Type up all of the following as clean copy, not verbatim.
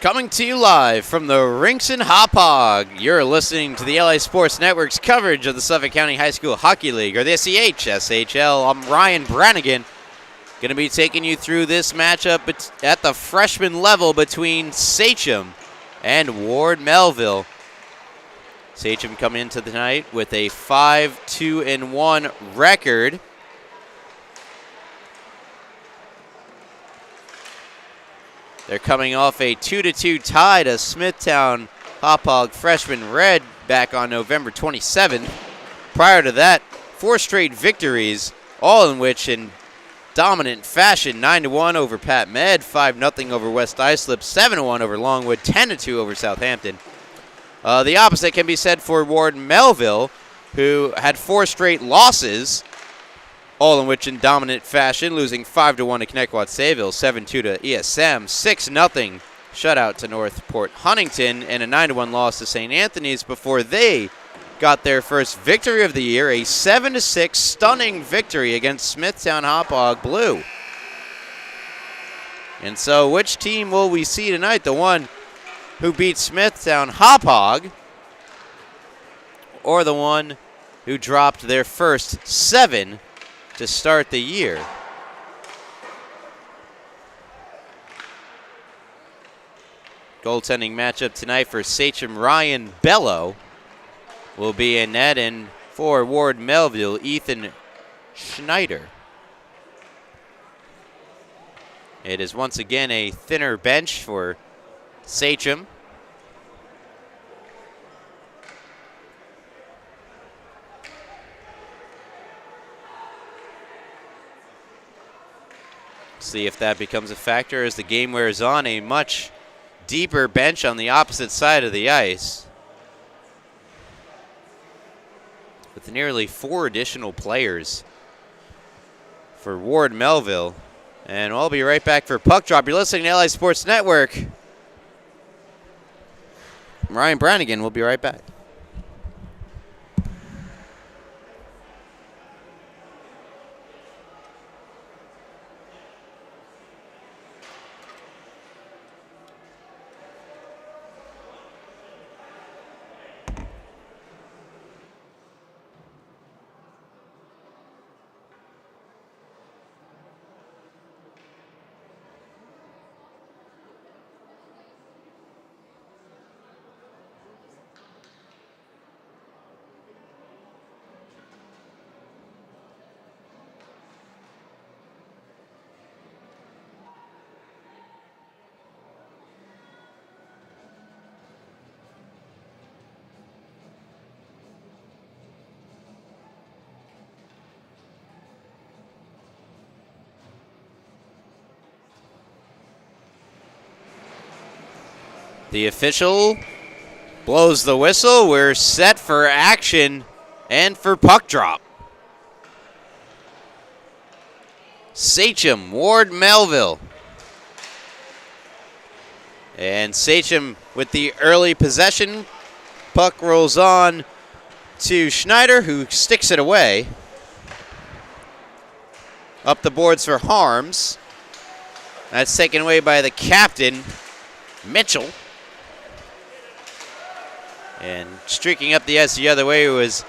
Coming to you live from the Rinks and Hop Hog, you're listening to the LA Sports Network's coverage of the Suffolk County High School Hockey League, or the SCHSHL. I'm Ryan Brannigan, going to be taking you through this matchup at the freshman level between Sachem and Ward Melville. Sachem coming into the night with a 5-2-1 record. They're coming off a 2-2 tie to Smithtown Hop-Hog freshman Red back on November 27th. Prior to that, 4 straight victories, all in which in dominant fashion. 9-1 over Pat Med, 5-0 over West Islip, 7-1 over Longwood, 10-2 over Southampton. The opposite can be said for Ward Melville, who had 4 straight losses, all in which in dominant fashion, losing 5-1 to Connecticut Sayville, 7-2 to ESM, 6-0 shutout to Northport Huntington, and a 9-1 loss to St. Anthony's before they got their first victory of the year, a 7-6 stunning victory against Smithtown Hop-Hog Blue. And so which team will we see tonight? The one who beat Smithtown Hop-Hog, or the one who dropped their first 7 to start the year? Goaltending matchup tonight for Sachem, Ryan Bello will be in net, and for Ward Melville, Ethan Schneider. It is once again a thinner bench for Sachem. See if that becomes a factor as the game wears on. A much deeper bench on the opposite side of the ice, with nearly 4 additional players for Ward Melville. And we'll be right back for Puck Drop. You're listening to LA Sports Network. I'm Ryan Brannigan. We'll be right back. The official blows the whistle. We're set for action and for puck drop. Sachem, Ward Melville. And Sachem with the early possession. Puck rolls on to Schneider, who sticks it away. Up the boards for Harms. That's taken away by the captain, Mitchell. And streaking up the ice the other way was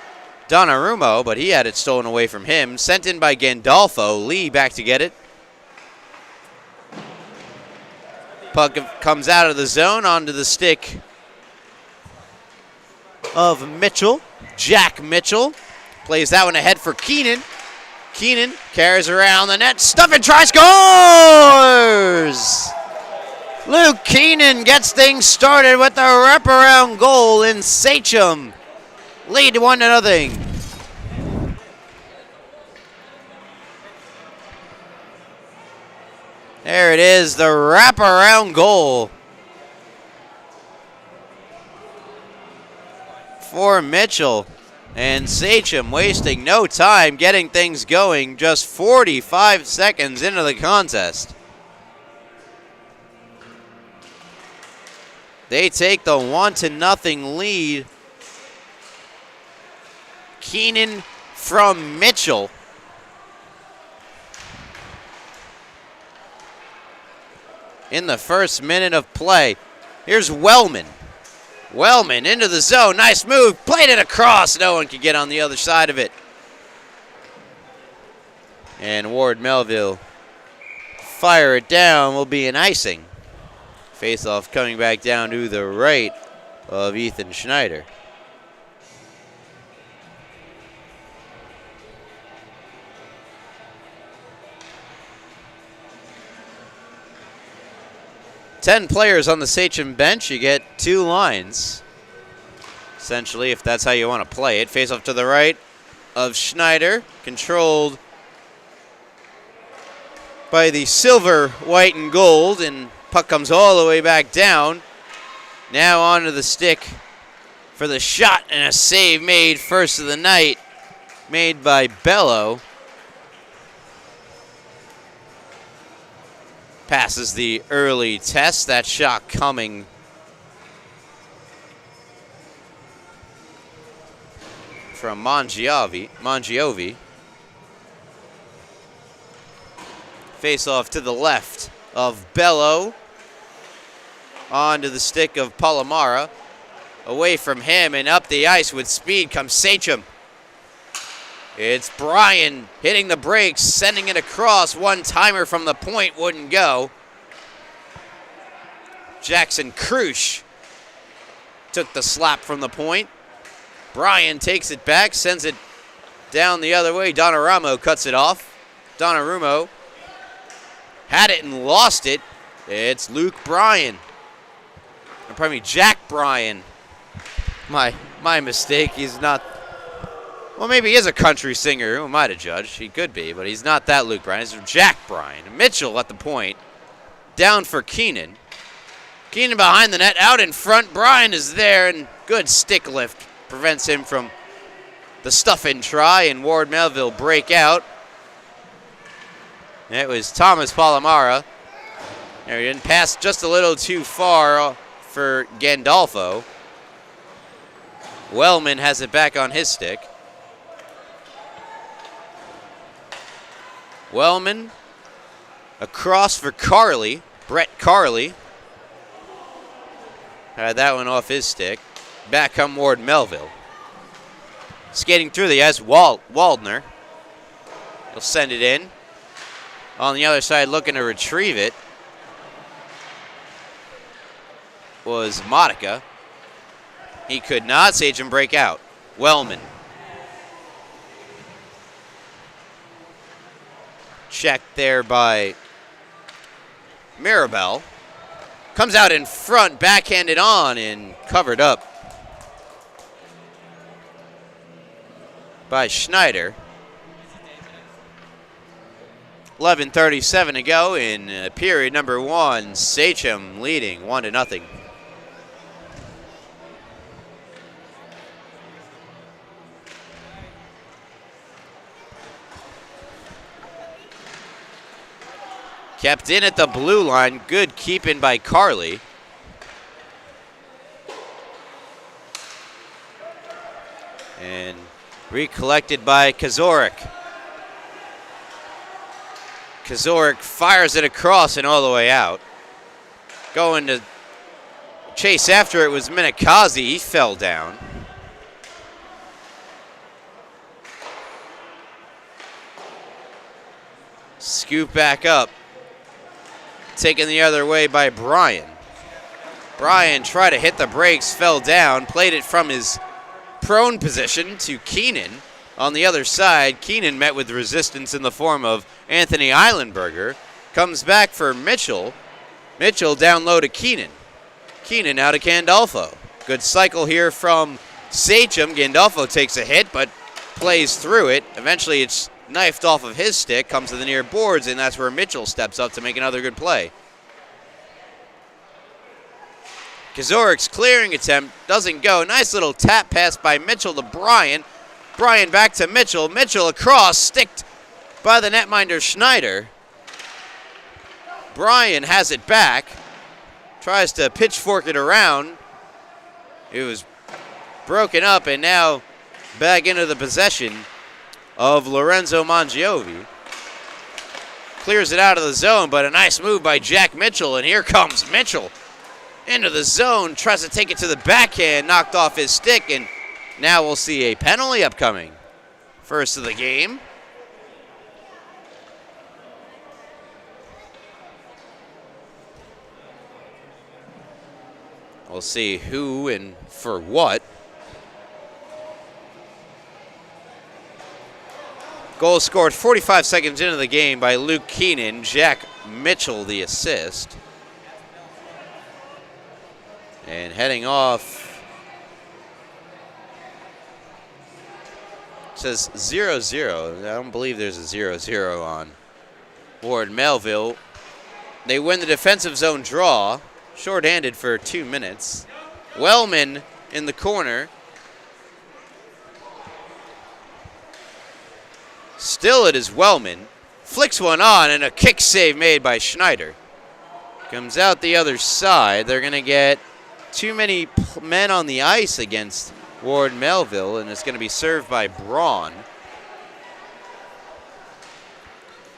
Donnarumma, but he had it stolen away from him. Sent in by Gandolfo. Lee back to get it. Puck comes out of the zone onto the stick of Mitchell. Jack Mitchell plays that one ahead for Keenan. Keenan carries around the net. Stuff and tries, scores! Luke Keenan gets things started with a wraparound goal, in Sachem lead 1-0. There it is, the wraparound goal for Mitchell. And Sachem wasting no time getting things going, just 45 seconds into the contest. They take the 1-0 lead. Keenan from Mitchell. In the first minute of play. Here's Wellman. Wellman into the zone. Nice move. Played it across. No one could get on the other side of it. And Ward Melville fire it down will be an icing. Face-off coming back down to the right of Ethan Schneider. Ten players on the Sachem bench. You get 2 lines, essentially, if that's how you want to play it. Face-off to the right of Schneider, controlled by the silver, white, and gold, and puck comes all the way back down. Now onto the stick for the shot, and a save made first of the night, made by Bello. Passes the early test. That shot coming from Mangiovi. Face off to the left of Bello. Onto the stick of Palomara. Away from him and up the ice with speed comes Sachem. It's Bryan hitting the brakes, sending it across. One-timer from the point wouldn't go. Jackson Krusch took the slap from the point. Bryan takes it back, sends it down the other way. Donnarumma cuts it off. Donnarumma had it and lost it. It's Luke Bryan. Or pardon me, Jack Bryan. My mistake. He's not. Well, maybe he is a country singer. Who am I to judge? He could be, but he's not that Luke Bryan. It's Jack Bryan. Mitchell at the point. Down for Keenan. Keenan behind the net. Out in front. Bryan is there, and good stick lift prevents him from the stuff-in try, and Ward Melville break out. It was Thomas Palomara. There, he didn't pass just a little too far for Gandolfo. Wellman has it back on his stick. Wellman across for Carley. Brett Carley had that one off his stick. Back come Ward Melville. Skating through the ice, Waldner. He'll send it in. On the other side, looking to retrieve it was Modica. He could not. Sachem break out. Wellman. Checked there by Mirabel. Comes out in front, backhanded on, and covered up by Schneider. 11:37 to go in period number 1. Sachem leading 1-0. Kept in at the blue line. Good keeping by Carley. And recollected by Kazorik. Kazorik fires it across and all the way out. Going to chase after it was Minikazi. He fell down. Scoop back up. Taken the other way by Bryan. Bryan tried to hit the brakes, fell down, played it from his prone position to Keenan. On the other side, Keenan met with resistance in the form of Anthony Eilenberger. Comes back for Mitchell. Mitchell down low to Keenan. Keenan out to Gandolfo. Good cycle here from Sachem. Gandolfo takes a hit, but plays through it. Eventually it's knifed off of his stick, comes to the near boards, and that's where Mitchell steps up to make another good play. Kazorik's clearing attempt doesn't go. Nice little tap pass by Mitchell to Bryan. Bryan back to Mitchell. Mitchell across, sticked by the netminder Schneider. Bryan has it back. Tries to pitchfork it around. It was broken up, and now back into the possession of Lorenzo Mangiovi. Clears it out of the zone, but a nice move by Jack Mitchell, and here comes Mitchell into the zone, tries to take it to the backhand, knocked off his stick, and now we'll see a penalty upcoming. First of the game. We'll see who and for what. Goal scored 45 seconds into the game by Luke Keenan. Jack Mitchell the assist. And heading off, it says 0-0. I don't believe there's a 0-0 on Ward Melville. They win the defensive zone draw, shorthanded for 2 minutes. Wellman in the corner. Still it is Wellman. Flicks one on, and a kick save made by Schneider. Comes out the other side. They're going to get too many men on the ice against Ward Melville, and it's going to be served by Braun.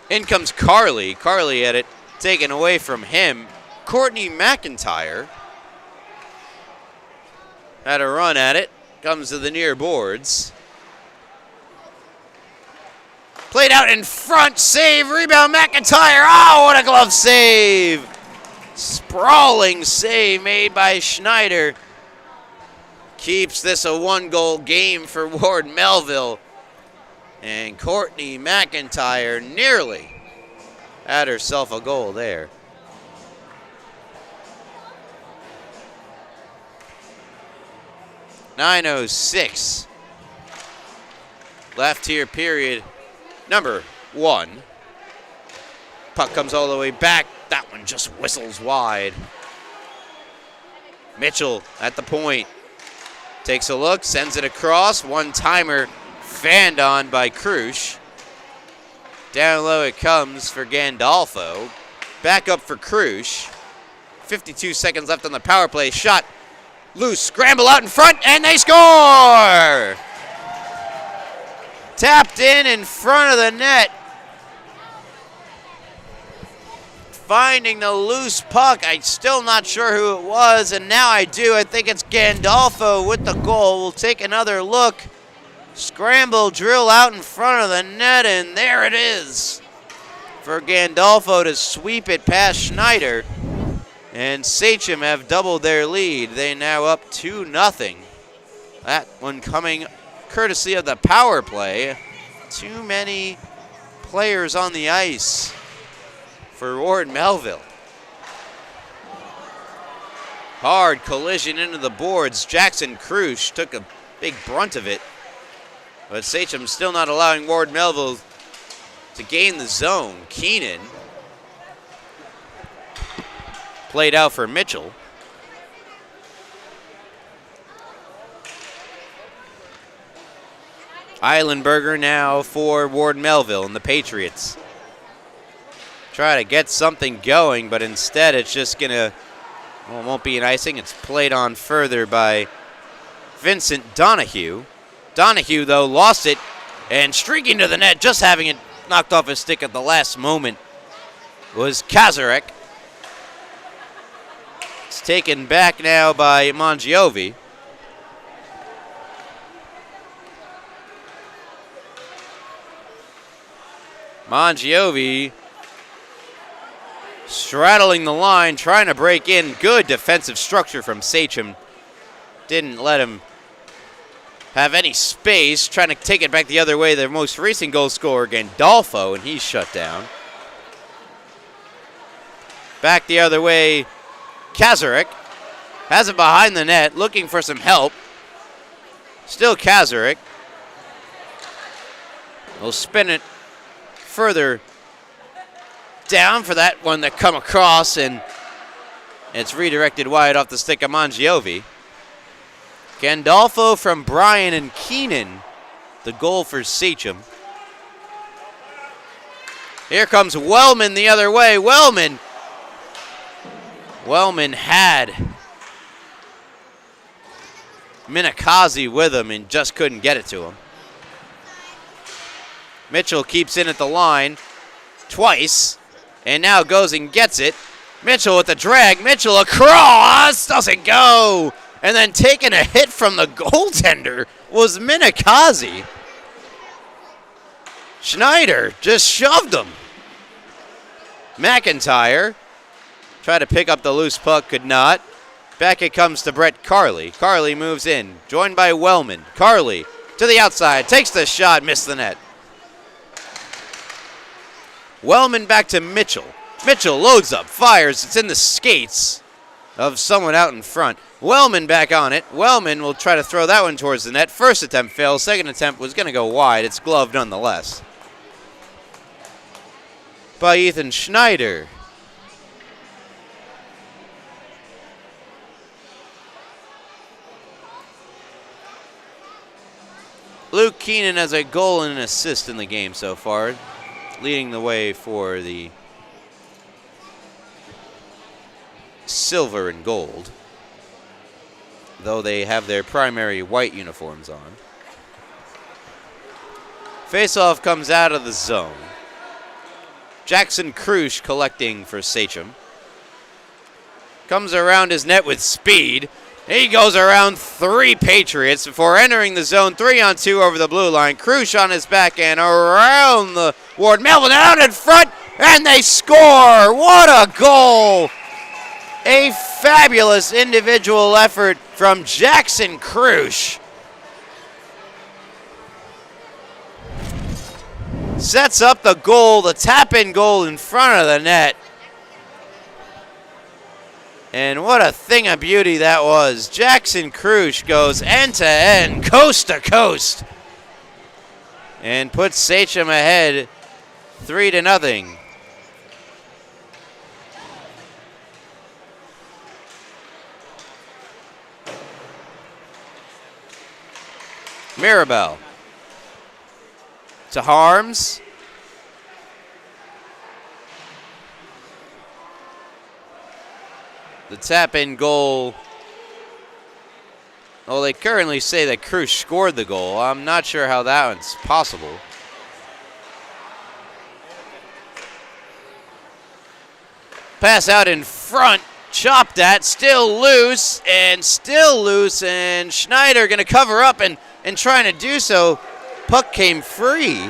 In comes Carly. Carly had it taken away from him. Courtney McIntyre had a run at it. Comes to the near boards. Played out in front, save, rebound, McIntyre. Oh, what a glove save. Sprawling save made by Schneider. Keeps this a 1-goal game for Ward Melville. And Courtney McIntyre nearly had herself a goal there. .906 left here, period number 1. Puck comes all the way back. That one just whistles wide. Mitchell at the point. Takes a look, sends it across. One-timer fanned on by Krusch. Down low it comes for Gandolfo. Back up for Krusch. 52 seconds left on the power play. Shot loose, scramble out in front, and they score! Tapped in front of the net. Finding the loose puck. I'm still not sure who it was, and now I do. I think it's Gandolfo with the goal. We'll take another look. Scramble, drill out in front of the net, and there it is for Gandolfo to sweep it past Schneider. And Sachem have doubled their lead. They now up 2-0. That one coming courtesy of the power play. Too many players on the ice for Ward Melville. Hard collision into the boards. Jackson Krusch took a big brunt of it. But Sachem still not allowing Ward Melville to gain the zone. Keenan played out for Mitchell. Eilenberger now for Ward Melville and the Patriots. Try to get something going, but instead it's just gonna, well, it won't be an icing. It's played on further by Vincent Donahue. Donahue, though, lost it and streaking to the net, just having it knocked off his stick at the last moment, was Kazarek. It's taken back now by Mangiovi. Mangiovi straddling the line, trying to break in. Good defensive structure from Sachem. Didn't let him have any space. Trying to take it back the other way. Their most recent goal scorer, Gandolfo, and he's shut down. Back the other way, Kazarek has it behind the net, looking for some help. Still Kazarek. Will spin it further down for that one that come across, and it's redirected wide off the stick of Mangiovi. Gandolfo from Bryan and Keenan, the goal for Sachem. Here comes Wellman the other way. Wellman had Minakazi with him and just couldn't get it to him. Mitchell keeps in at the line twice, and now goes and gets it. Mitchell with the drag. Mitchell across. Doesn't go. And then taking a hit from the goaltender was Minikazi. Schneider just shoved him. McIntyre tried to pick up the loose puck, could not. Back it comes to Brett Carley. Carley moves in, joined by Wellman. Carley to the outside, takes the shot, missed the net. Wellman back to Mitchell. Mitchell loads up, fires, it's in the skates of someone out in front. Wellman back on it. Wellman will try to throw that one towards the net. First attempt fails, second attempt was going to go wide. It's gloved nonetheless. By Ethan Schneider. Luke Keenan has a goal and an assist in the game so far, leading the way for the silver and gold, though they have their primary white uniforms on. Faceoff comes out of the zone. Jackson Krusch collecting for Sachem. Comes around his net with speed. He goes around 3 Patriots before entering the zone. 3-on-2 over the blue line. Krusch on his backhand around the ward. Melville out in front, and they score. What a goal! A fabulous individual effort from Jackson Krusch. Sets up the goal, the tap-in goal in front of the net. And what a thing of beauty that was. Jackson Krusch goes end-to-end, coast-to-coast, and puts Sachem ahead 3-0. Mirabel to Harms. The tap-in goal. Well, they currently say that Krusch scored the goal. I'm not sure how that one's possible. Pass out in front. Chopped at. Still loose. And Schneider going to cover up and trying to do so. Puck came free.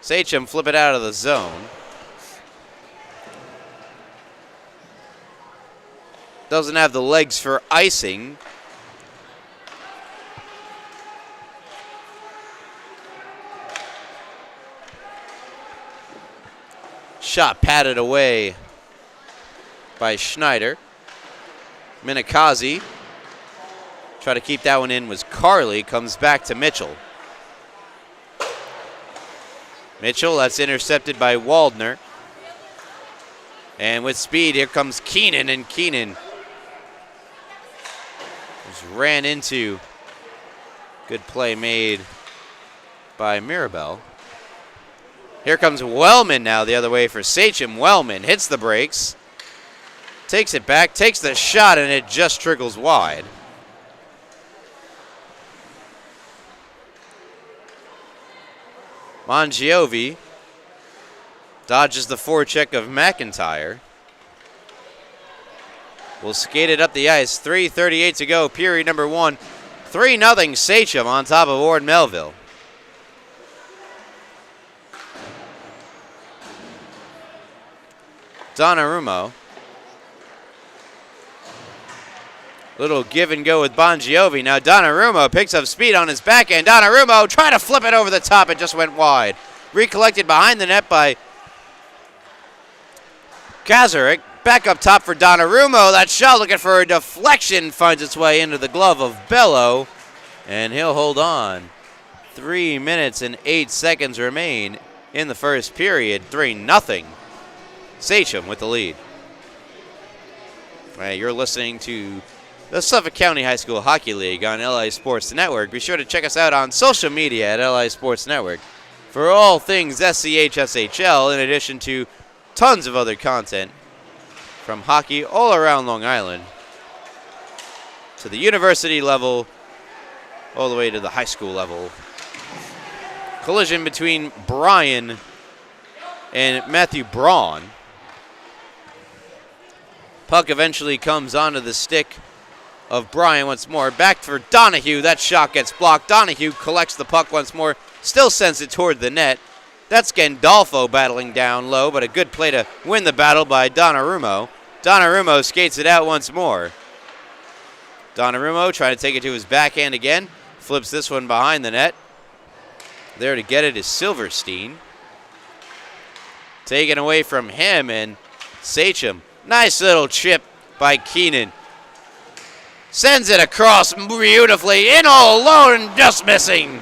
Sachem flip it out of the zone. Doesn't have the legs for icing. Shot patted away by Schneider. Minikazi. Try to keep that one in was Carley. Comes back to Mitchell. Mitchell, that's intercepted by Waldner. And with speed, here comes Keenan, and Keenan just ran into. Good play made by Mirabel. Here comes Wellman now the other way for Sachem. Wellman hits the brakes, takes it back, takes the shot, and it just trickles wide. Mangiovi dodges the forecheck of McIntyre. Will skate it up the ice. 3:38 to go, period number 1. 3-0 Sachem on top of Ward Melville. Donnarumma. Little give and go with Mangiovi. Now Donnarumma picks up speed on his backhand. Donnarumma trying to flip it over the top. It just went wide. Recollected behind the net by Kazarik. Back up top for Donnarumma. That shot looking for a deflection finds its way into the glove of Bello. And he'll hold on. 3 minutes and 8 seconds remain in the first period. 3-0. Sachem with the lead. All right, you're listening to the Suffolk County High School Hockey League on LI Sports Network. Be sure to check us out on social media at LI Sports Network for all things SCHSHL, in addition to tons of other content from hockey all around Long Island to the university level, all the way to the high school level. collision between Bryan and Matthew Braun. Puck eventually comes onto the stick of Bryan once more. Back for Donahue. That shot gets blocked. Donahue collects the puck once more. Still sends it toward the net. That's Gandolfo battling down low, but a good play to win the battle by Donnarumma. Donnarumma skates it out once more. Donnarumma trying to take it to his backhand again. Flips this one behind the net. There to get it is Silverstein. Taken away from him, and Sachem. Nice little chip by Keenan. Sends it across beautifully. In all alone and just missing.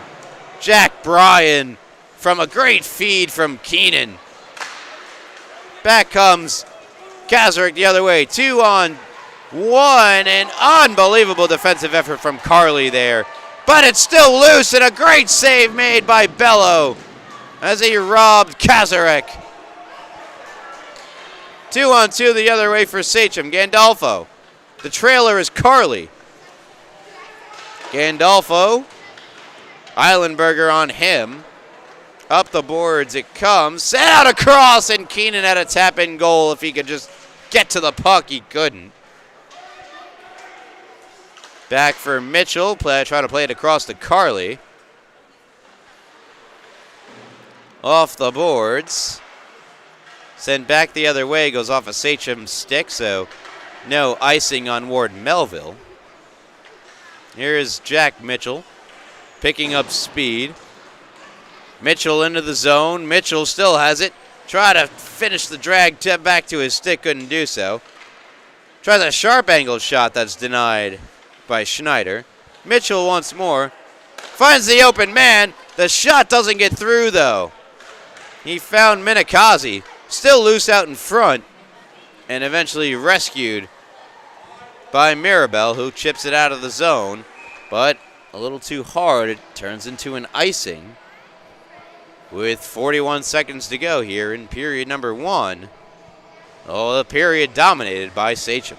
Jack Bryan from a great feed from Keenan. Back comes Kazarek the other way. 2-on-1. An unbelievable defensive effort from Carly there. But it's still loose, and a great save made by Bello as he robbed Kazarek. 2-on-2 the other way for Sachem. Gandolfo. The trailer is Carly. Gandolfo. Eilenberger on him. Up the boards it comes. Set out across, and Keenan had a tap-in goal. If he could just get to the puck, he couldn't. Back for Mitchell. Try to play it across to Carly. Off the boards. Sent back the other way. Goes off a Sachem's stick, so no icing on Ward Melville. Here is Jack Mitchell picking up speed. Mitchell into the zone. Mitchell still has it. Try to finish the drag back to his stick. Couldn't do so. Tries a sharp angle shot that's denied by Schneider. Mitchell once more. Finds the open man. The shot doesn't get through, though. He found Minikazi. Still loose out in front. And eventually rescued by Mirabel, who chips it out of the zone. But a little too hard. It turns into an icing. With 41 seconds to go here in period number 1. Oh, the period dominated by Sachem.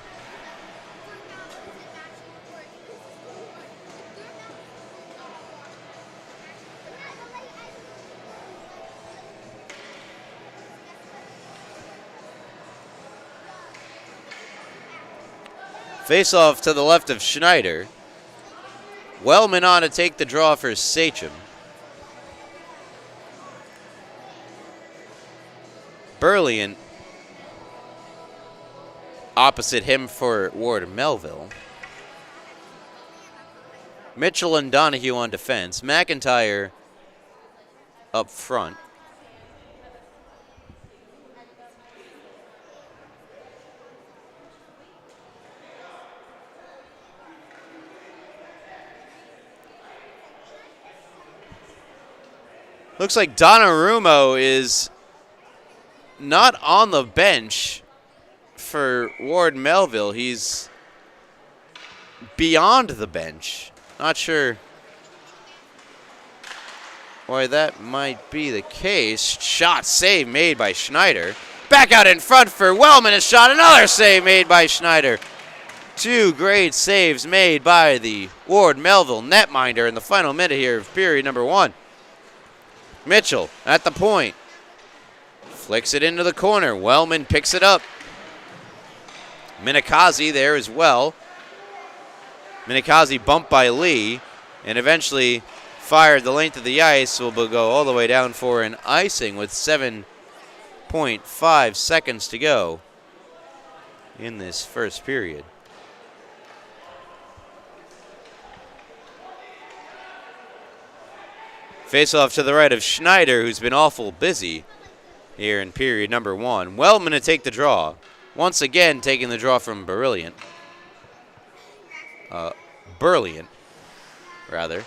Face-off to the left of Schneider. Wellman on to take the draw for Sachem. Burlian opposite him for Ward Melville. Mitchell and Donahue on defense. McIntyre up front. Looks like Donnarumma is not on the bench for Ward Melville. He's beyond the bench. Not sure why that might be the case. Shot save made by Schneider. Back out in front for Wellman. A shot. Another save made by Schneider. Two great saves made by the Ward Melville netminder in the final minute here of period number 1. Mitchell at the point. Flicks it into the corner. Wellman picks it up. Minikazi there as well. Minikazi bumped by Lee and eventually fired the length of the ice. Will go all the way down for an icing with 7.5 seconds to go in this first period. Face-off to the right of Schneider, who's been awful busy here in period number 1. Wellman to take the draw. Once again, taking the draw from Burlian, rather.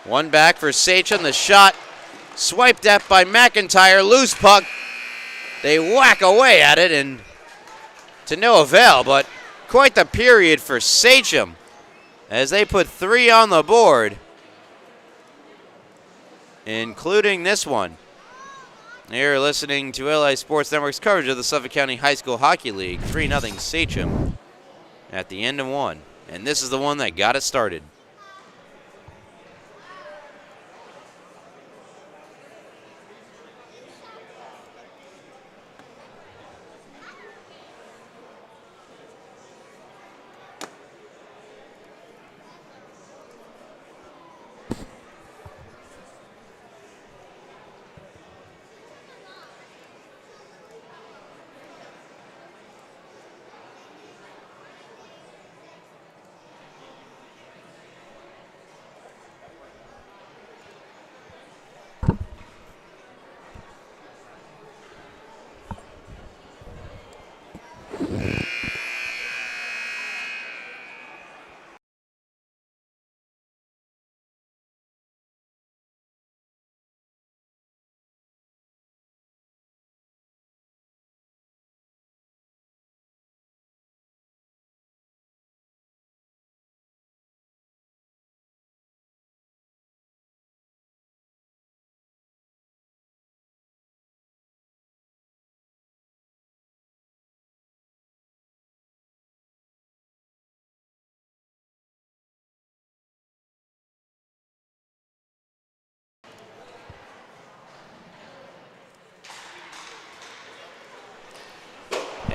One back for Sachem. The shot swiped at by McIntyre. Loose puck. They whack away at it, and to no avail, but quite the period for Sachem as they put 3 on the board, including this one. You're listening to LI Sports Network's coverage of the Suffolk County High School Hockey League. 3-0 Sachem at the end of 1. And this is the one that got it started.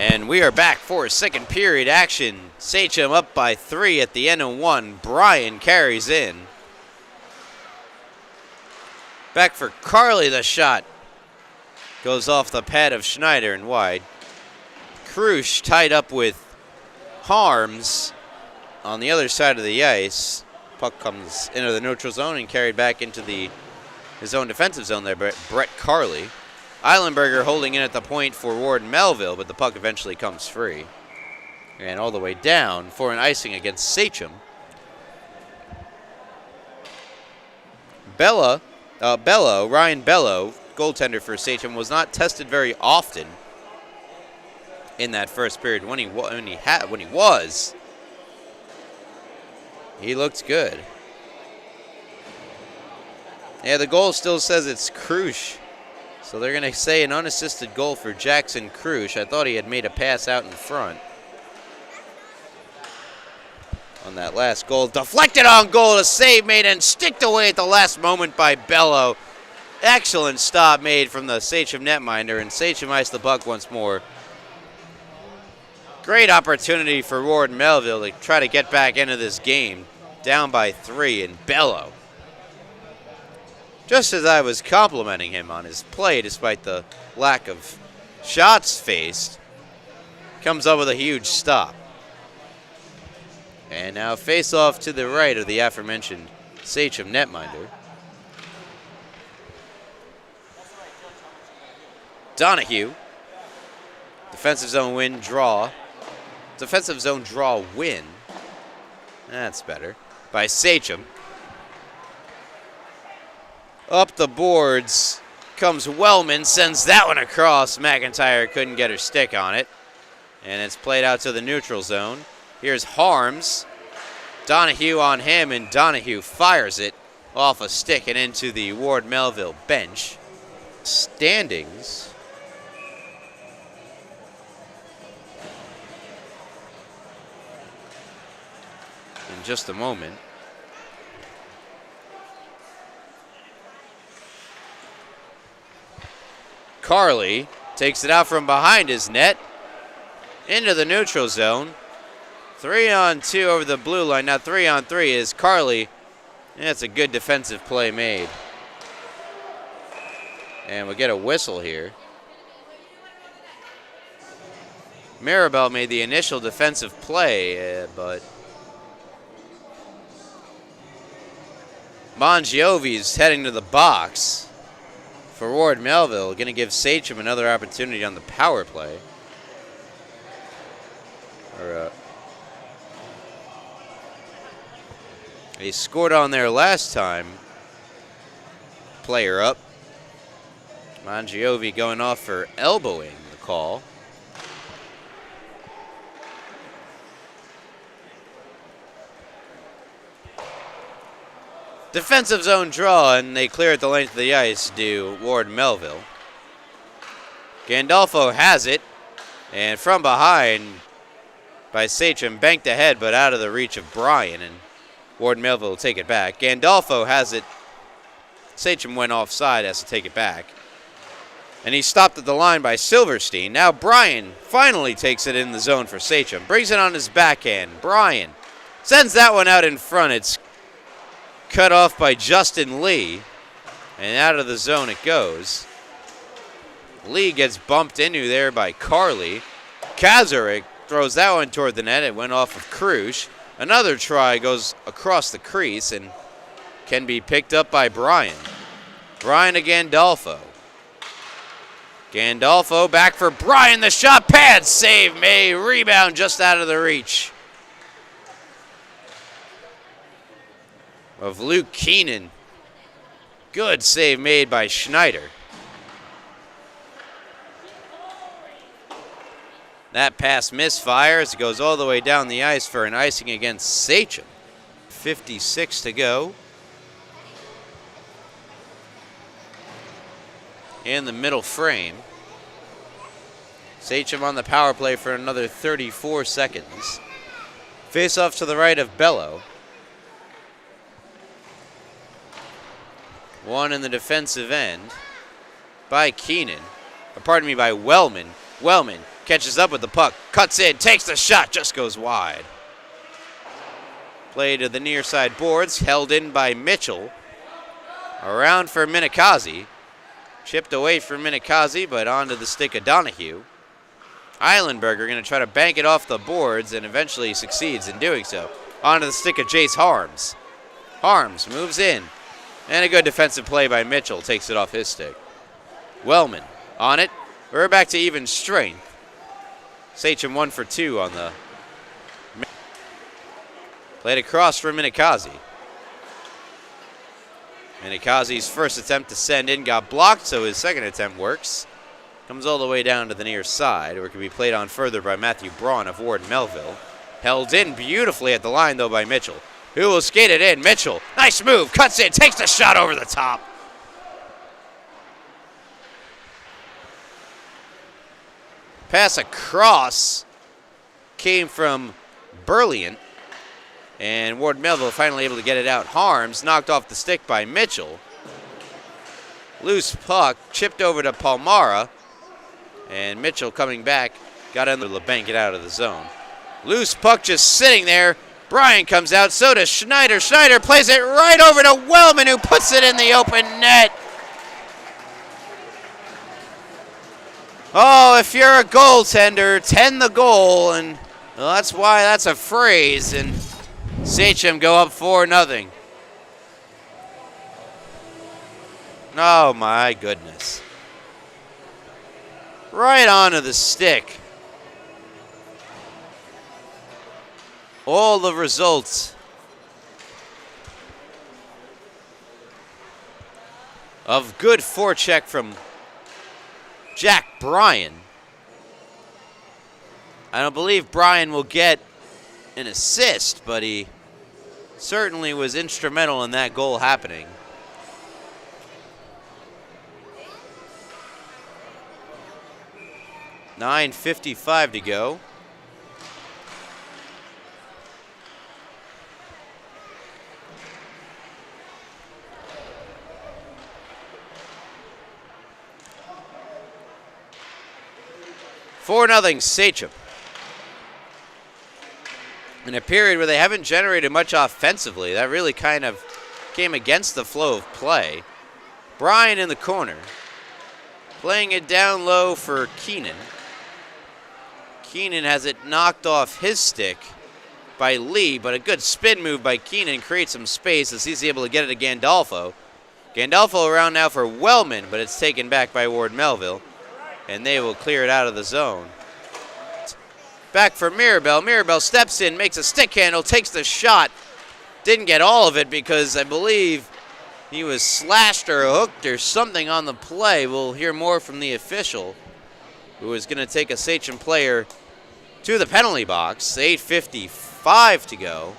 And we are back for second period action. Sachem up by 3 at the end of 1. Bryan carries in. Back for Carly, the shot goes off the pad of Schneider and wide. Krusch tied up with Harms on the other side of the ice. Puck comes into the neutral zone and carried back into his own defensive zone there, Brett Carly. Eilenberger holding in at the point for Ward Melville, but the puck eventually comes free. And all the way down for an icing against Sachem. Ryan Bello, goaltender for Sachem, was not tested very often in that first period. When he was, he looked good. Yeah, the goal still says it's Krusch. So they're going to say an unassisted goal for Jackson Krusch. I thought he had made a pass out in front on that last goal. Deflected on goal, a save made and sticked away at the last moment by Bello. Excellent stop made from the Sachem netminder, and Sachem iced the puck once more. Great opportunity for Ward Melville to try to get back into this game. Down by 3, and Bello, just as I was complimenting him on his play despite the lack of shots faced, comes up with a huge stop. And now face off to the right of the aforementioned Sachem netminder. Donahue. Defensive zone win, draw. Defensive zone draw win. That's better. By Sachem. Up the boards comes Wellman, sends that one across. McIntyre couldn't get her stick on it. And it's played out to the neutral zone. Here's Harms. Donahue on him, and Donahue fires it off a stick and into the Ward Melville bench. Standings. In just a moment. Carly takes it out from behind his net into the neutral zone. 3-on-2 over the blue line. Now 3-on-3 is Carly. And that's a good defensive play made. And we'll get a whistle here. Maribel made the initial defensive play, but Mangiovi's heading to the box for Ward Melville. Going to give Sachem another opportunity on the power play. He scored on there last time. Player up. Mangiovi going off for elbowing the call. Defensive zone draw, and they clear at the length of the ice, do Ward Melville. Gandolfo has it, and from behind by Sachem, banked ahead, but out of the reach of Bryan, and Ward Melville will take it back. Gandolfo has it. Sachem went offside, has to take it back. And he's stopped at the line by Silverstein. Now Bryan finally takes it in the zone for Sachem. Brings it on his backhand. Bryan sends that one out in front. It's cut off by Justin Lee. And out of the zone it goes. Lee gets bumped into there by Carly. Kazarik throws that one toward the net. It went off of Krusch. Another try goes across the crease and can be picked up by Bryan. Bryan to Gandolfo. Gandolfo back for Bryan. The shot pad save made. Rebound just out of the reach of Luke Keenan. Good save made by Schneider. That pass misfires. It goes all the way down the ice for an icing against Sachem. 56 to go. In the middle frame. Sachem on the power play for another 34 seconds. Face off to the right of Bello. One in the defensive end by Keenan. By Wellman. Wellman catches up with the puck, cuts in, takes the shot, just goes wide. Play to the near side boards, held in by Mitchell. Around for Minikazi. Chipped away from Minikazi, but onto the stick of Donahue. Eilenberger going to try to bank it off the boards and eventually succeeds in doing so. Onto the stick of Jace Harms. Harms moves in. And a good defensive play by Mitchell takes it off his stick. Wellman on it. We're back to even strength. Sachem 1 for 2 on the. Played across for Minikazi. Minikazi's first attempt to send in got blocked, so his second attempt works. Comes all the way down to the near side, where it can be played on further by Matthew Braun of Ward Melville. Held in beautifully at the line, though, by Mitchell. Who will skate it in? Mitchell, nice move, cuts in, takes the shot over the top. Pass across came from Burliant, and Ward Melville finally able to get it out. Harms knocked off the stick by Mitchell. Loose puck, chipped over to Palmara, and Mitchell coming back, got in to bank it out of the zone. Loose puck just sitting there. Bryan comes out, so does Schneider. Schneider plays it right over to Wellman, who puts it in the open net. Oh, if you're a goaltender, tend the goal, and well, that's why that's a phrase, and Sachem go up 4-0. Oh my goodness. Right onto the stick. All the results of good forecheck from Jack Bryan. I don't believe Bryan will get an assist, but he certainly was instrumental in that goal happening. .9:55 to go. For nothing, Sachem. In a period where they haven't generated much offensively, that really kind of came against the flow of play. Bryan in the corner, playing it down low for Keenan. Keenan has it knocked off his stick by Lee, but a good spin move by Keenan creates some space as he's able to get it to Gandolfo. Gandolfo around now for Wellman, but it's taken back by Ward Melville, and they will clear it out of the zone. Back for Mirabel. Mirabel steps in, makes a stick handle, takes the shot. Didn't get all of it because I believe he was slashed or hooked or something on the play. We'll hear more from the official, who is going to take a Sachem player to the penalty box. 8:55 to go.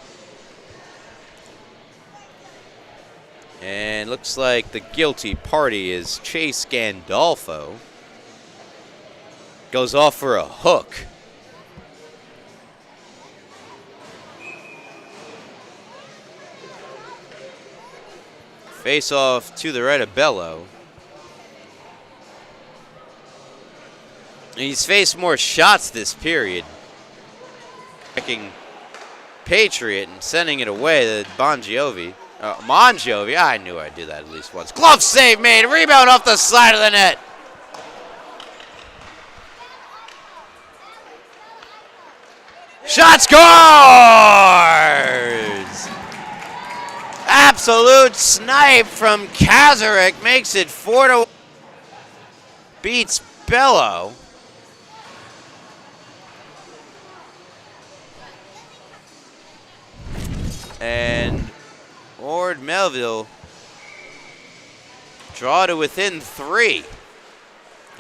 And looks like the guilty party is Chase Gandolfo. Goes off for a hook. Face off to the right of Bello. And he's faced more shots this period. Checking Patriot and sending it away to Mongiovi. I knew I'd do that at least once. Glove save made. Rebound off the side of the net. Shot scores! Absolute snipe from Kazarek makes it 4-1. Beats Bello. And Ward Melville draw to within 3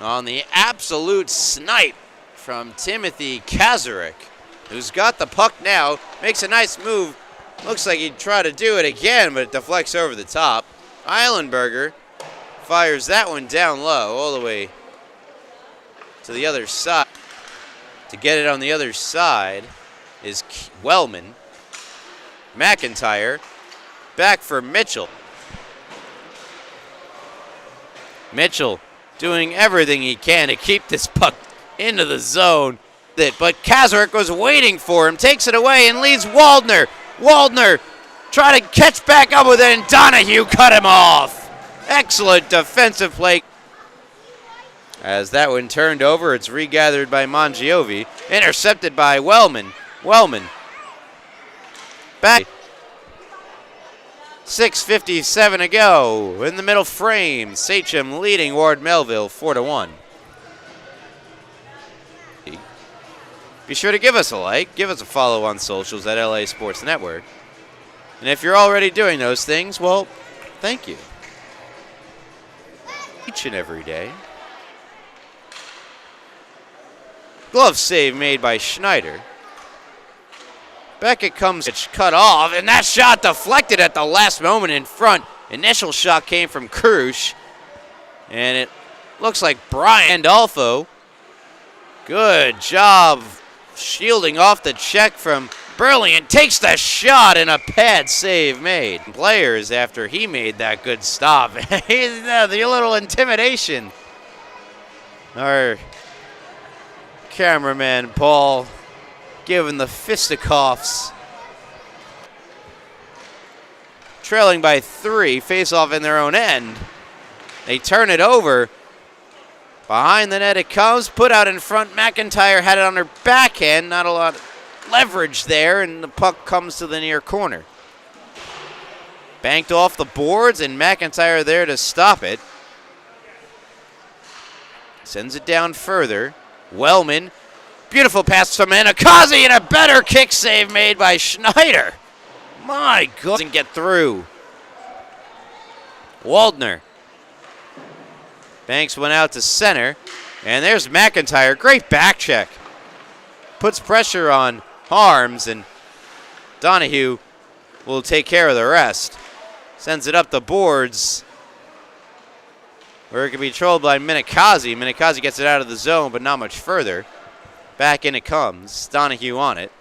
on the absolute snipe from Timothy Kazarek, who's got the puck now, makes a nice move. Looks like he'd try to do it again, but it deflects over the top. Eilenberger fires that one down low all the way to the other side. To get it on the other side is Wellman. McIntyre back for Mitchell. Mitchell doing everything he can to keep this puck into the zone. But Kazarek was waiting for him, takes it away and leads Waldner. Waldner trying to catch back up with it, and Donahue cut him off. Excellent defensive play. As that one turned over, it's regathered by Mangiovi, intercepted by Wellman. Wellman back. 6:57 to go in the middle frame. Sachem leading Ward Melville 4-1. Be sure to give us a like, give us a follow on socials at LA Sports Network. And if you're already doing those things, well, thank you. Each and every day. Glove save made by Schneider. Beckett comes, it's cut off, and that shot deflected at the last moment in front. Initial shot came from Krush, and it looks like Brian Dolfo. Good job shielding off the check from Brilliant. Takes the shot and a pad save made. Players after he made that good stop. The little intimidation. Our cameraman Paul giving the fisticuffs. Trailing by 3, face off in their own end. They turn it over. Behind the net it comes, put out in front. McIntyre had it on her backhand. Not a lot of leverage there, and the puck comes to the near corner. Banked off the boards, and McIntyre there to stop it. Sends it down further. Wellman. Beautiful pass from Anakazi, and a better kick save made by Schneider. My God. Doesn't get through. Waldner. Banks went out to center, and there's McIntyre. Great back check. Puts pressure on Harms, and Donahue will take care of the rest. Sends it up the boards, where it can be controlled by Minikazi. Minikazi gets it out of the zone, but not much further. Back in it comes. Donahue on it.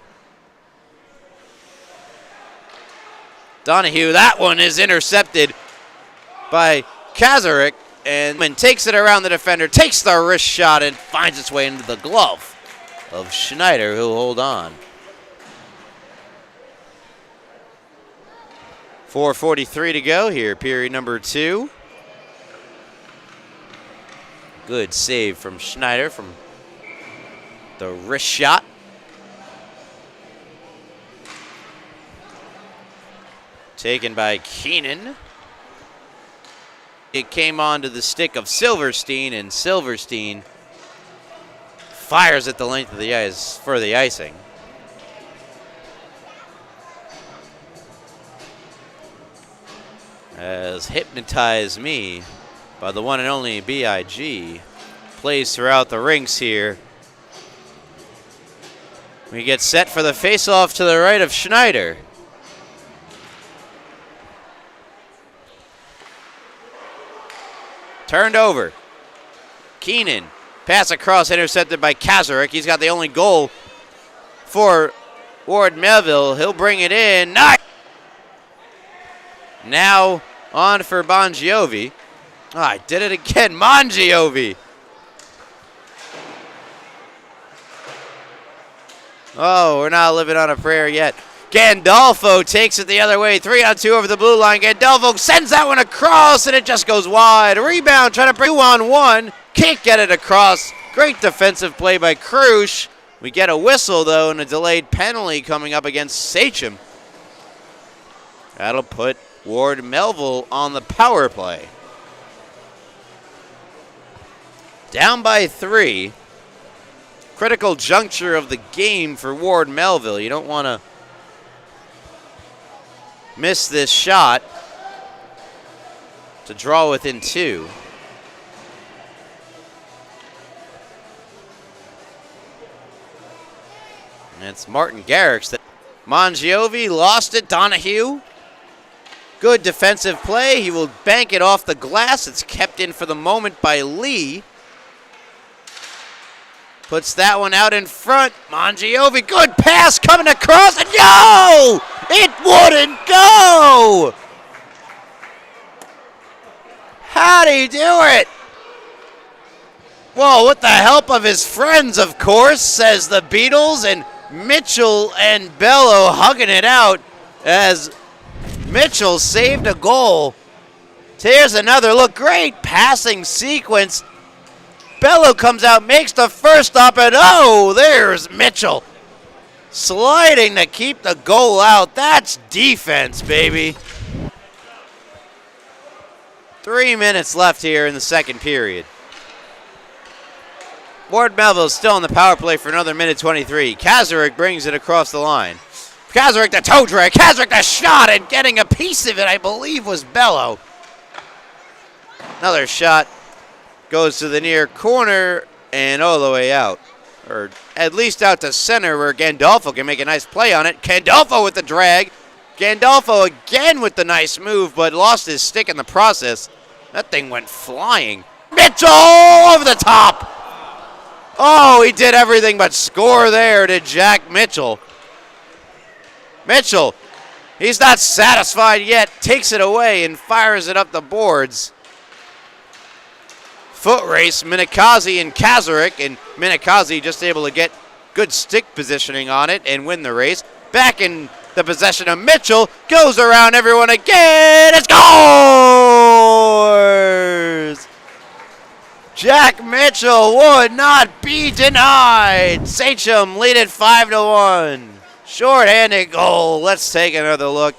Donahue, that one is intercepted by Kazarek, and takes it around the defender, takes the wrist shot, and finds its way into the glove of Schneider, who'll hold on. 4:43 to go here, period number 2. Good save from Schneider from the wrist shot. Taken by Keenan. It came onto the stick of Silverstein, and Silverstein fires at the length of the ice for the icing. As Hypnotize Me by the one and only B.I.G. plays throughout the rinks here. We get set for the face-off to the right of Schneider. Turned over. Keenan. Pass across, intercepted by Kazarek. He's got the only goal for Ward Melville. He'll bring it in. Nice! Now on for Mangiovi. Oh, I did it again. Mangiovi. Oh, we're not living on a prayer yet. Gandolfo takes it the other way. 3-on-2 over the blue line. Gandolfo sends that one across, and it just goes wide. Rebound, trying to bring 2-on-1. Can't get it across. Great defensive play by Krush. We get a whistle, though, and a delayed penalty coming up against Sachem. That'll put Ward Melville on the power play. Down by 3. Critical juncture of the game for Ward Melville. You don't want to miss this shot to draw within 2. And it's Martin Garrix. Mongiovi lost it. Donahue. Good defensive play. He will bank it off the glass. It's kept in for the moment by Lee. Puts that one out in front. Mongiovi, good pass coming across, and no! It wouldn't go! How'd he do it? Well, with the help of his friends, of course, says the Beatles, and Mitchell and Bello hugging it out as Mitchell saved a goal. Here's another look. Great passing sequence. Bello comes out, makes the first stop, and oh, there's Mitchell. Sliding to keep the goal out. That's defense, baby. 3 minutes left here in the second period. Ward Melville still on the power play for another minute 23. Kaczmarek brings it across the line. Kaczmarek the toe drag. Kaczmarek the shot, and getting a piece of it, I believe, was Bello. Another shot goes to the near corner and all the way out. Or at least out to center where Gandolfo can make a nice play on it. Gandolfo with the drag. Gandolfo again with the nice move, but lost his stick in the process. That thing went flying. Mitchell over the top. Oh, he did everything but score there to Jack Mitchell. Mitchell, he's not satisfied yet, takes it away and fires it up the boards. Foot race, Minikazi and Kaczmarek, and Minikazi just able to get good stick positioning on it and win the race. Back in the possession of Mitchell, goes around everyone again, it scores! Jack Mitchell would not be denied. Sachem lead it 5-1. Short-handed goal. Let's take another look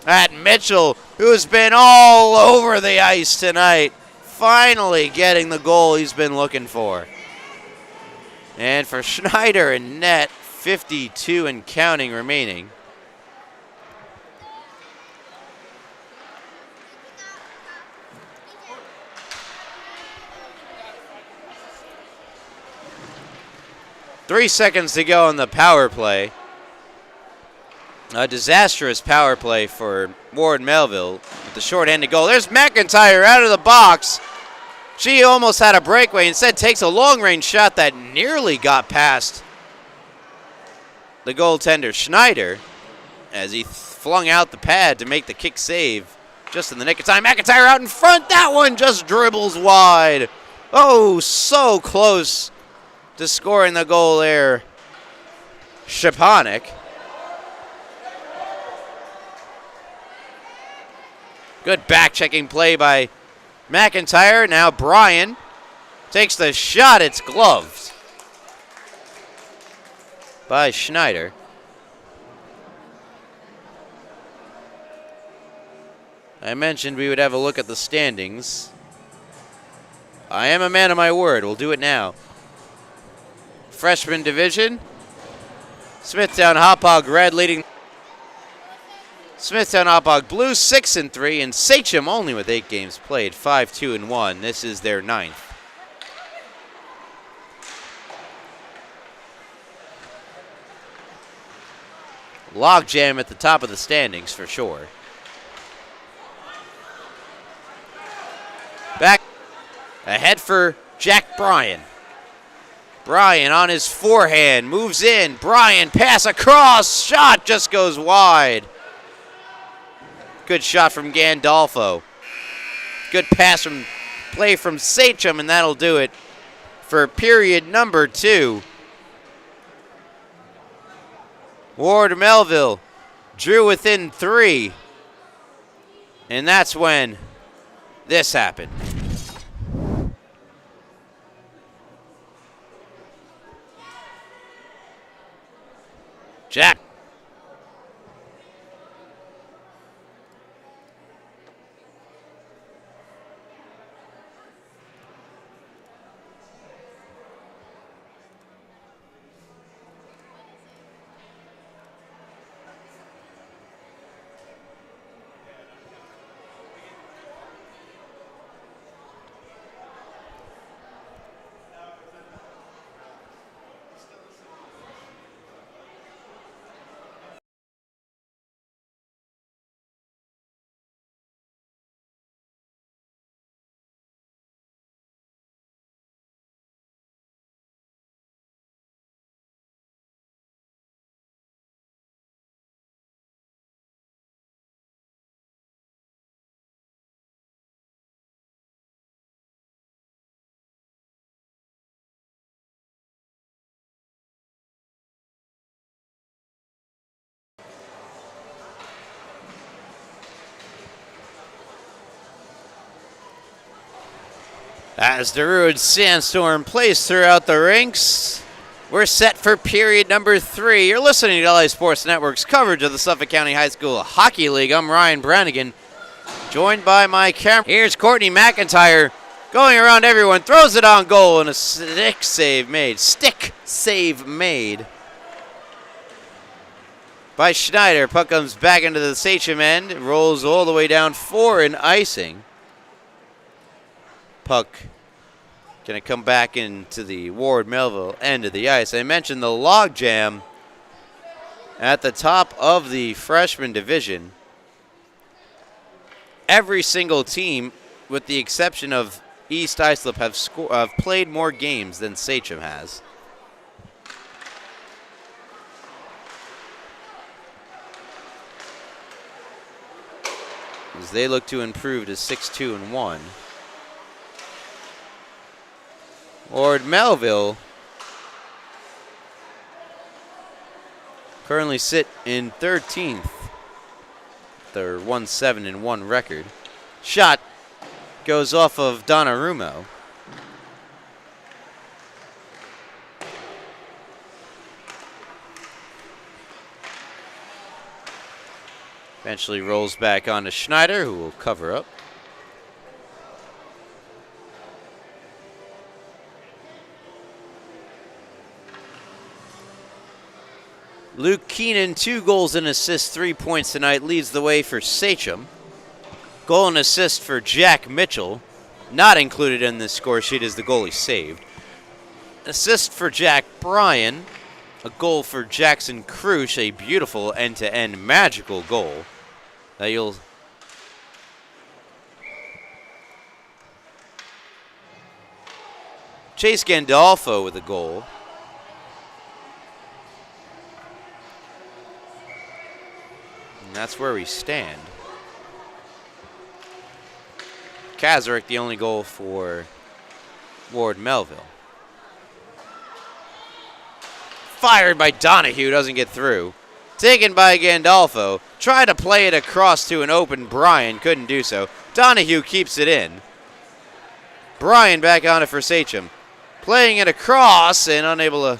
at Mitchell, who's been all over the ice tonight. Finally getting the goal he's been looking for. And for Schneider and net, 52 and counting remaining. Three seconds to go on the power play. A disastrous power play for Ward Melville with the short-handed goal. There's McIntyre out of the box. She almost had a breakaway. Instead takes a long-range shot that nearly got past the goaltender Schneider as he flung out the pad to make the kick save just in the nick of time. McIntyre out in front. That one just dribbles wide. Oh, so close to scoring the goal there. Shapanik. Good back-checking play by McIntyre. Now Bryan takes the shot. It's gloved by Schneider. I mentioned we would have a look at the standings. I am a man of my word. We'll do it now. Freshman division. Smithtown Hauppauge Red leading. Smithtown Hauppauge Blue 6-3, and Sachem only with 8 games played, 5-2-1. This is their 9th. Logjam at the top of the standings for sure. Back ahead for Jack Bryan. Bryan on his forehand, moves in. Bryan pass across, shot just goes wide. Good shot from Gandolfo. Good pass from play from Sachem, and that'll do it for period number 2. Ward Melville drew within 3, and that's when this happened. Jack. As the Ruined Sandstorm plays throughout the rinks, we're set for period number 3. You're listening to LA Sports Network's coverage of the Suffolk County High School Hockey League. I'm Ryan Brannigan, joined by my camera. Here's Courtney McIntyre going around everyone, throws it on goal, and a stick save made by Schneider. Puck comes back into the Sachem end, rolls all the way down for an icing. Puck going to come back into the Ward Melville end of the ice. I mentioned the logjam at the top of the freshman division. Every single team, with the exception of East Islip, have played more games than Sachem has. As they look to improve to 6-2-1. Ward Melville currently sit in 13th. Their 1-7-1 record. Shot goes off of Donnarumma. Eventually rolls back onto Schneider, who will cover up. Luke Keenan, 2 goals and assists, 3 points tonight, leads the way for Sachem. Goal and assist for Jack Mitchell. Not included in this score sheet is the goal he saved. Assist for Jack Bryan. A goal for Jackson Krusch, a beautiful end-to-end magical goal that you'll... Chase Gandolfo with a goal. And that's where we stand. Kazarek, the only goal for Ward Melville. Fired by Donahue, doesn't get through. Taken by Gandolfo. Tried to play it across to an open Bryan, couldn't do so. Donahue keeps it in. Bryan back on it for Sachem. Playing it across and unable to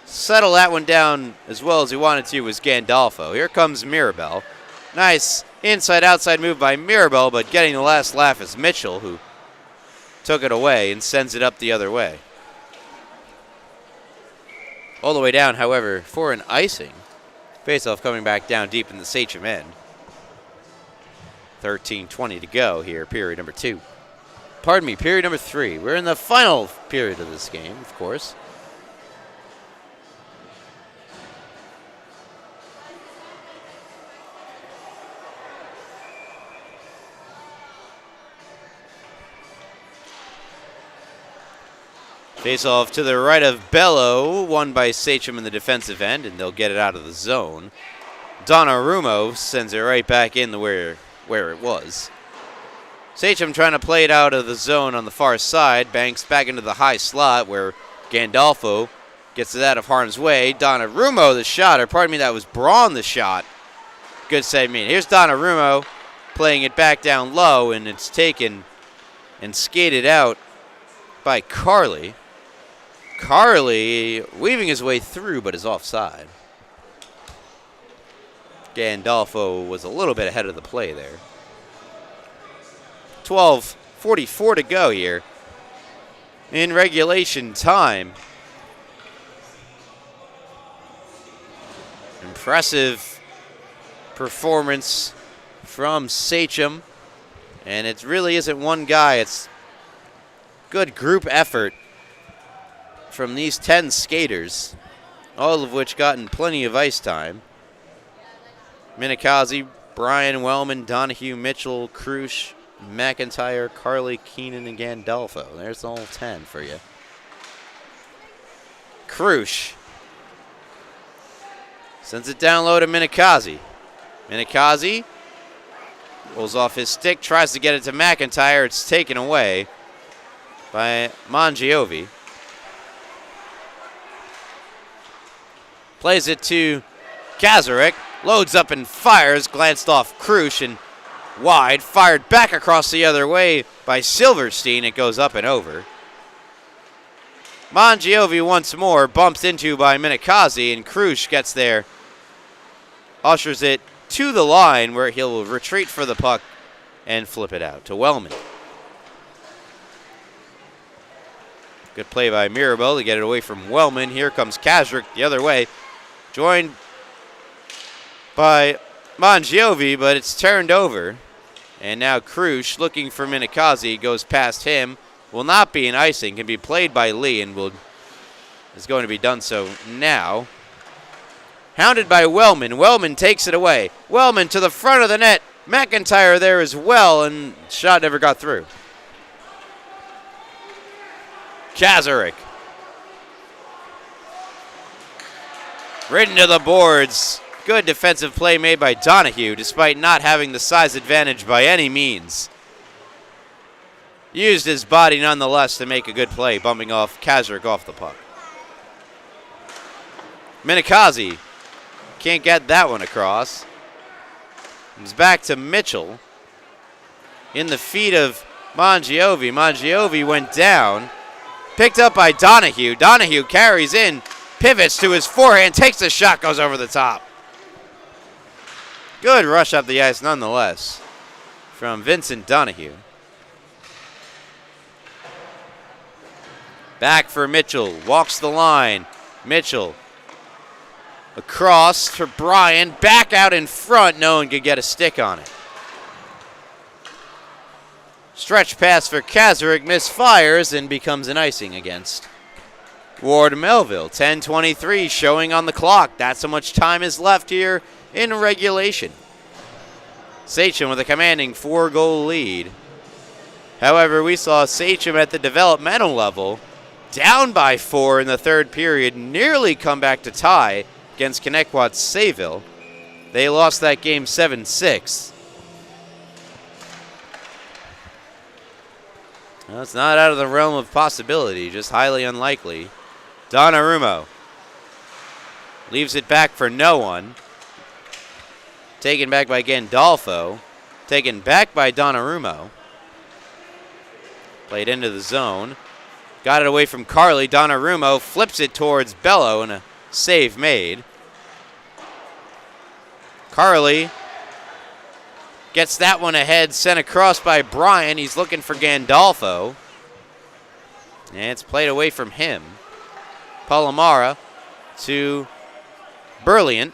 settle that one down as well as he wanted to was Gandolfo. Here comes Mirabel. Nice inside-outside move by Mirabel, but getting the last laugh is Mitchell, who took it away and sends it up the other way. All the way down, however, for an icing. Faceoff coming back down deep in the Sachem end. 13:20 to go here, period number 2. Pardon me, period number 3. We're in the final period of this game, of course. Face-off to the right of Bello, won by Sachem in the defensive end, and they'll get it out of the zone. Donnarumma sends it right back in where it was. Sachem trying to play it out of the zone on the far side, banks back into the high slot where Gandolfo gets it out of harm's way. Donnarumma the shot, or pardon me, that was Braun the shot. Good save, here's Donnarumma playing it back down low, and it's taken and skated out by Carley. Carley weaving his way through, but is offside. Gandolfo was a little bit ahead of the play there. 12:44 to go here in regulation time. Impressive performance from Sachem, and it really isn't one guy. It's good group effort from these 10 skaters, all of which gotten plenty of ice time. Minikazi, Bryan, Wellman, Donahue, Mitchell, Krusch, McIntyre, Carley, Keenan, and Gandolfo. There's all 10 for you. Krusch sends it down low to Minikazi. Minikazi rolls off his stick, tries to get it to McIntyre. It's taken away by Mangiovi. Plays it to Kazarek. Loads up and fires. Glanced off Krusch and Wide, fired back across the other way by Silverstein. It goes up and over. Mangiovi once more, bumps into by Minikazi, and Krush gets there. Ushers it to the line where he'll retreat for the puck and flip it out to Wellman. Good play by Mirabel to get it away from Wellman. Here comes Kazrick the other way, joined by Mangiovi, but it's turned over. And now Krush, looking for Minikazi, goes past him. Will not be an icing, can be played by Lee, and is going to be done so now. Hounded by Wellman. Wellman takes it away. Wellman to the front of the net. McIntyre there as well, and shot never got through. Kazarick. Ridden to the boards. Good defensive play made by Donahue, despite not having the size advantage by any means. Used his body nonetheless to make a good play, bumping off Kazarick off the puck. Minikazi can't get that one across. Comes back to Mitchell. In the feet of Mangiovi. Mangiovi went down. Picked up by Donahue. Donahue carries in, pivots to his forehand, takes the shot, goes over the top. Good rush up the ice nonetheless from Vincent Donahue. Back for Mitchell, walks the line. Mitchell across for Bryan, back out in front, no one could get a stick on it. Stretch pass for Kazarick, misfires and becomes an icing against Ward Melville. 10:23 showing on the clock. That's how much time is left here in regulation. Sachem with a commanding 4-goal lead. However, we saw Sachem at the developmental level down by 4 in the third period, nearly come back to tie against Connecticut Sayville. They lost that game 7-6. Well, it's not out of the realm of possibility, just highly unlikely. Donnarumma leaves it back for no one. Taken back by Gandolfo. Taken back by Donnarumma. Played into the zone. Got it away from Carly. Donnarumma flips it towards Bello and a save made. Carly gets that one ahead, sent across by Bryan. He's looking for Gandolfo. And it's played away from him. Palomara to Berliant.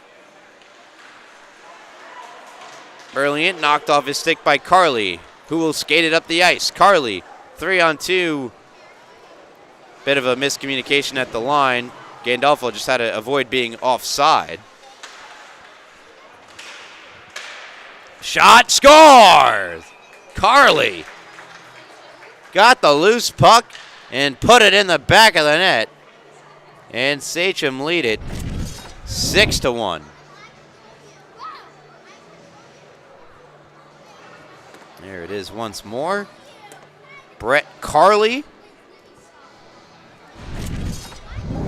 Berliant knocked off his stick by Carly, who will skate it up the ice. Carly, 3-on-2. Bit of a miscommunication at the line. Gandolfo just had to avoid being offside. Shot, scores! Carly got the loose puck and put it in the back of the net. And Sachem lead it 6-1. There it is once more. Brett Carly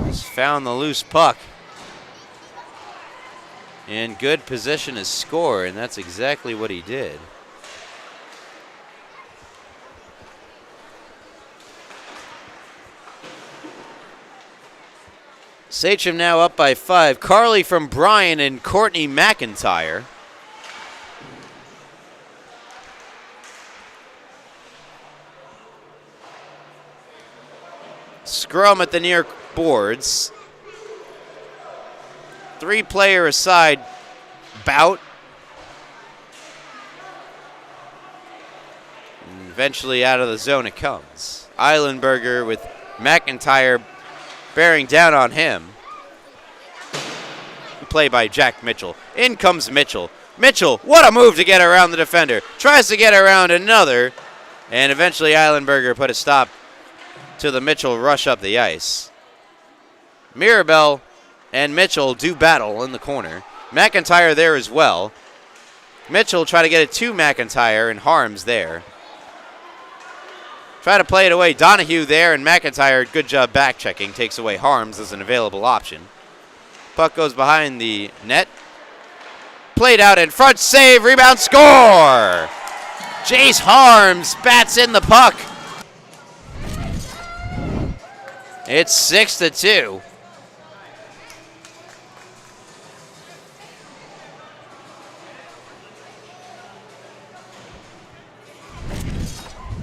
has found the loose puck. In good position to score, and that's exactly what he did. Sachem now up by 5. Carly from Bryan and Courtney McIntyre. Scrum at the near boards. 3-player aside bout. And eventually out of the zone it comes. Eilenberger with McIntyre bearing down on him. Play by Jack Mitchell. In comes Mitchell. Mitchell, what a move to get around the defender. Tries to get around another. And eventually Eilenberger put a stop to the Mitchell rush up the ice. Mirabel and Mitchell do battle in the corner. McIntyre there as well. Mitchell try to get it to McIntyre, and Harms there. Try to play it away. Donahue there, and McIntyre, good job back checking, takes away Harms as an available option. Puck goes behind the net. Played out in front, save, rebound, score! Jace Harms bats in the puck. It's 6-2.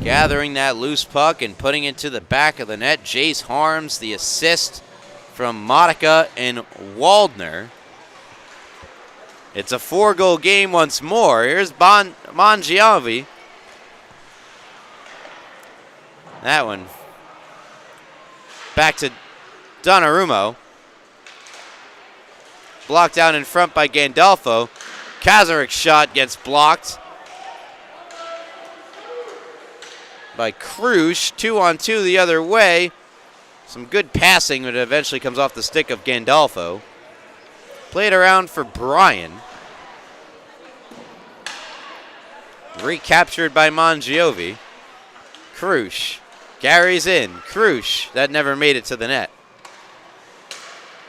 Gathering that loose puck and putting it to the back of the net. Jace Harms, the assist from Monica and Waldner. It's a 4-goal game once more. Here's Mangiovi. That one. Back to Donnarumma. Blocked down in front by Gandolfo. Kazarik's shot gets blocked by Krush. 2-on-2 the other way. Some good passing, but it eventually comes off the stick of Gandolfo. Played around for Bryan. Recaptured by Mangiovi. Krush carries in. Krush, that never made it to the net.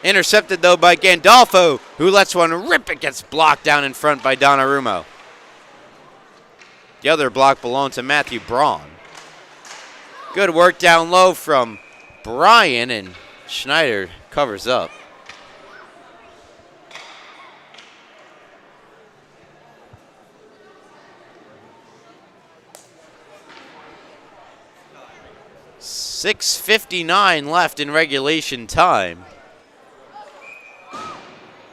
Intercepted though by Gandolfo, who lets one rip. It gets blocked down in front by Donnarumma. The other block belonged to Matthew Braun. Good work down low from Bryan, and Schneider covers up. .6:59 left in regulation time.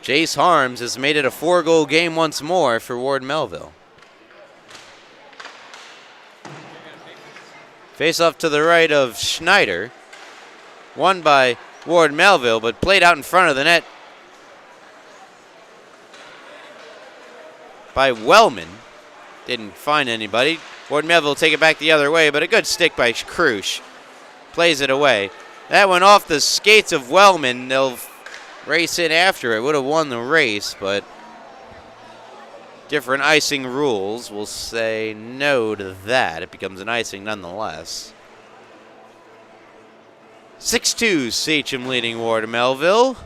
Jace Harms has made it a 4-goal game once more for Ward Melville. Face off to the right of Schneider. Won by Ward Melville, but played out in front of the net by Wellman. Didn't find anybody. Ward Melville will take it back the other way, but a good stick by Krush. Plays it away. That went off the skates of Wellman. They'll race in after it. Would have won the race, but different icing rules will say no to that. It becomes an icing nonetheless. 6-2, Sachem leading Ward Melville.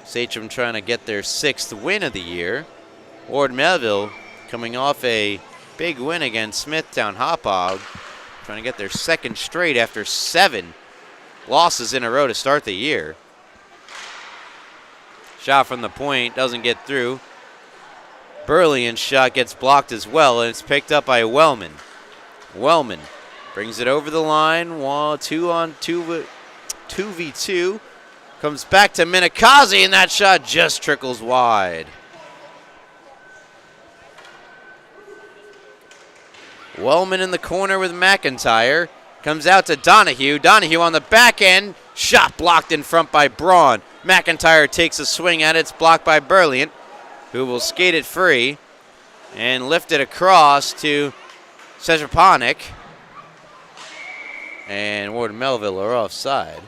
Sachem trying to get their 6th win of the year. Ward Melville coming off a big win against Smithtown Hauppauge. Trying to get their 2nd straight after 7 losses in a row to start the year. Shot from the point, doesn't get through. Burlian's shot gets blocked as well, and it's picked up by Wellman. Wellman brings it over the line, 2v2. Comes back to Minikaze, and that shot just trickles wide. Wellman in the corner with McIntyre. Comes out to Donahue. Donahue on the back end. Shot blocked in front by Braun. McIntyre takes a swing at it. It's blocked by Burliant, who will skate it free and lift it across to Sejapanik. And Ward Melville are offside.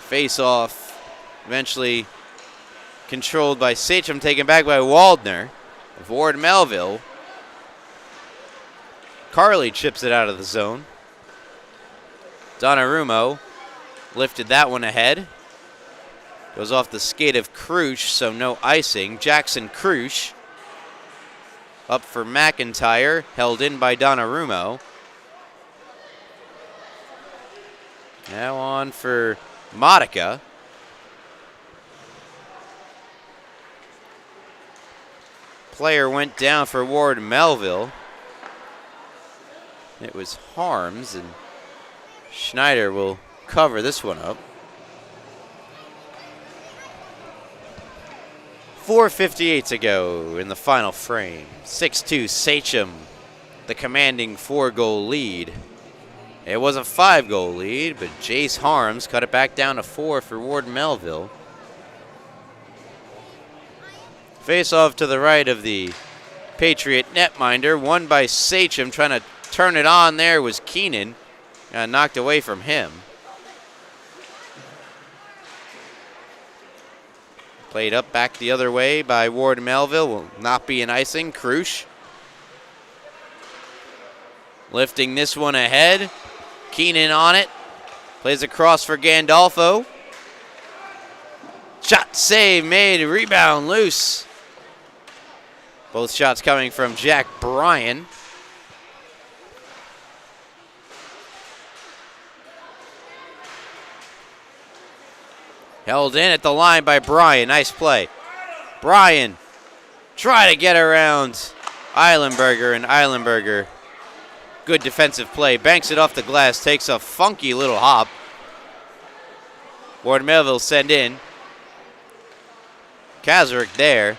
Face-off, eventually controlled by Sachem, taken back by Waldner of Ward Melville. Carley chips it out of the zone. Donnarumma lifted that one ahead. Goes off the skate of Krush, so no icing. Jackson Krush up for McIntyre, held in by Donnarumma. Now on for Monica. Player went down for Ward Melville. It was Harms, and Schneider will cover this one up. 4:58 to go in the final frame. 6-2 Sachem, the commanding 4-goal lead. It was a 5-goal lead, but Jace Harms cut it back down to 4 for Ward Melville. Face off to the right of the Patriot netminder, won by Sachem. Trying to turn it on there was Keenan. Got knocked away from him. Played up back the other way by Ward Melville. Will not be an icing. Krusch lifting this one ahead. Keenan on it. Plays across for Gandolfo. Shot save made. Rebound loose. Both shots coming from Jack Bryan. Held in at the line by Bryan. Nice play. Bryan try to get around Eilenberger, and Eilenberger, good defensive play. Banks it off the glass. Takes a funky little hop. Ward Melville send in. Kazarick there.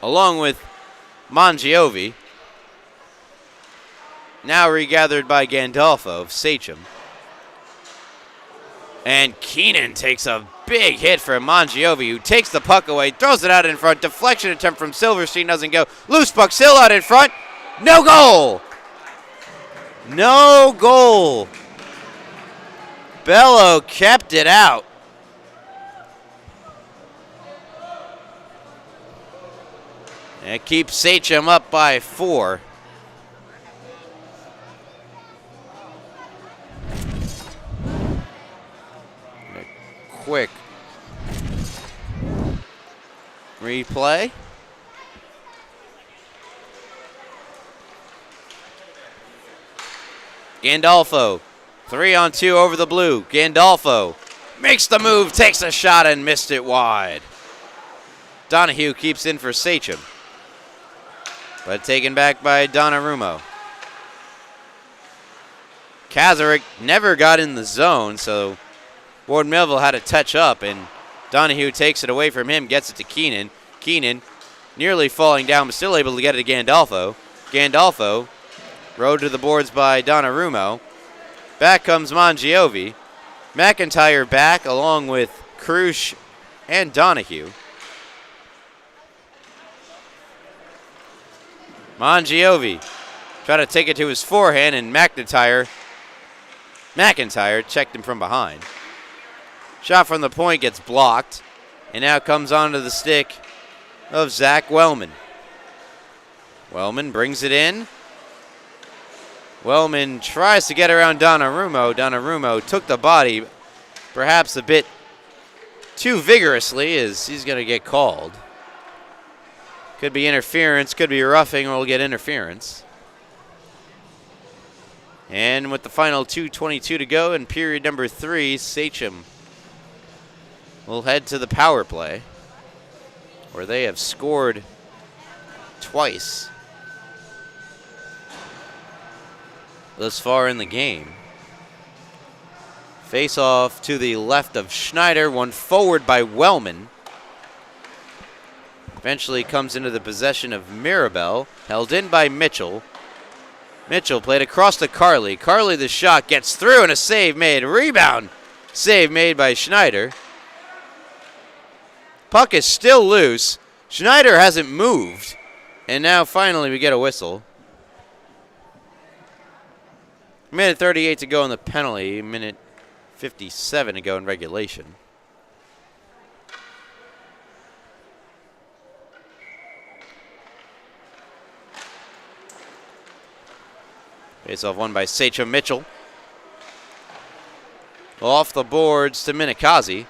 Along with Mangiovi. Now regathered by Gandolfo of Sachem. And Keenan takes a big hit for Mangiovi, who takes the puck away, throws it out in front. Deflection attempt from Silverstein doesn't go. Loose puck still out in front. No goal. No goal. Bello kept it out. And it keeps Sachem up by 4. Quick replay. Gandolfo, 3-on-2 over the blue. Gandolfo makes the move, takes a shot, and missed it wide. Donahue keeps in for Sachem, but taken back by Donnarumma. Kazarick never got in the zone, so Ward Melville had to touch up, and Donahue takes it away from him, gets it to Keenan. Keenan nearly falling down, but still able to get it to Gandolfo. Gandolfo rode to the boards by Donnarumma. Back comes Mangiovi. McIntyre back along with Krusch and Donahue. Mangiovi tried to take it to his forehand, and McIntyre checked him from behind. Shot from the point gets blocked, and now comes onto the stick of Zach Wellman. Wellman brings it in. Wellman tries to get around Donnarumma. Donnarumma took the body perhaps a bit too vigorously, as he's going to get called. Could be interference, could be roughing, or we'll get interference. And with the final 2:22 to go in period number 3, Sachem will head to the power play, where they have scored twice thus far in the game. Face off to the left of Schneider, one forward by Wellman. Eventually comes into the possession of Mirabel, held in by Mitchell. Mitchell played across to Carley. Carley, the shot, gets through, and a save made. Rebound save made by Schneider. Puck is still loose. Schneider hasn't moved. And now finally we get a whistle. Minute 38 to go in the penalty. Minute 57 to go in regulation. Face-off won by Sachem. Mitchell. Off the boards to Minikazi.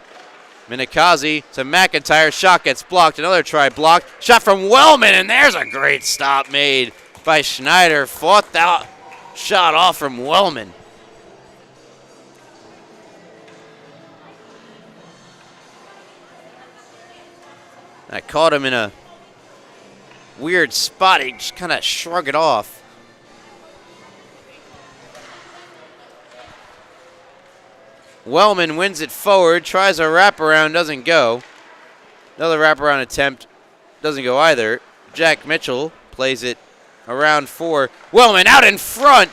Minikazi to McIntyre. Shot gets blocked. Another try blocked. Shot from Wellman, and there's a great stop made by Schneider. Fought that shot off from Wellman. That caught him in a weird spot. He just kind of shrugged it off. Wellman wins it forward, tries a wraparound, doesn't go. Another wraparound attempt, doesn't go either. Jack Mitchell plays it around 4. Wellman out in front.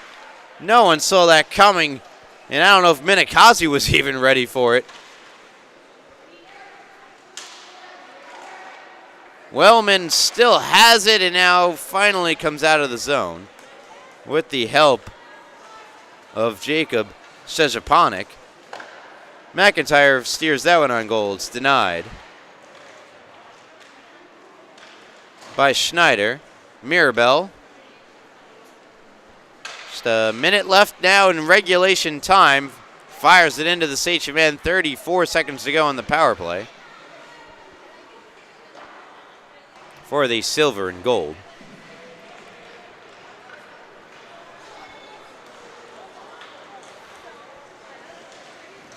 No one saw that coming, and I don't know if Minikazi was even ready for it. Wellman still has it, and now finally comes out of the zone with the help of Jacob Szczepanik. McIntyre steers that one on goal. It's denied by Schneider. Mirabel. Just a minute left now in regulation time. Fires it into the Sachem end. 34 seconds to go on the power play for the silver and gold.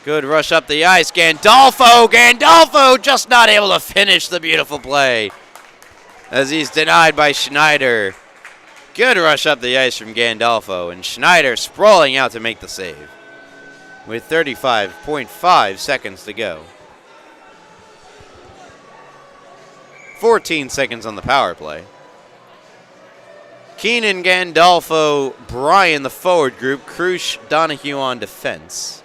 Good rush up the ice. Gandolfo just not able to finish the beautiful play as he's denied by Schneider. Good rush up the ice from Gandolfo, and Schneider sprawling out to make the save with 35.5 seconds to go. 14 seconds on the power play. Keenan, Gandolfo, Bryan the forward group, Krusch, Donahue on defense.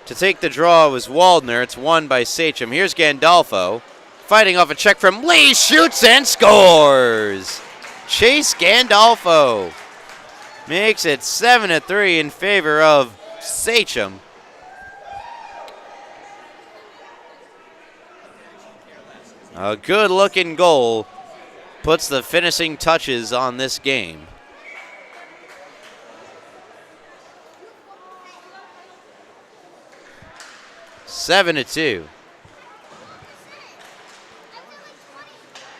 To take the draw was Waldner. It's won by Sachem. Here's Gandolfo fighting off a check from Lee, shoots and scores. Chase Gandolfo makes it 7-3 in favor of Sachem. A good-looking goal puts the finishing touches on this game. 7-2.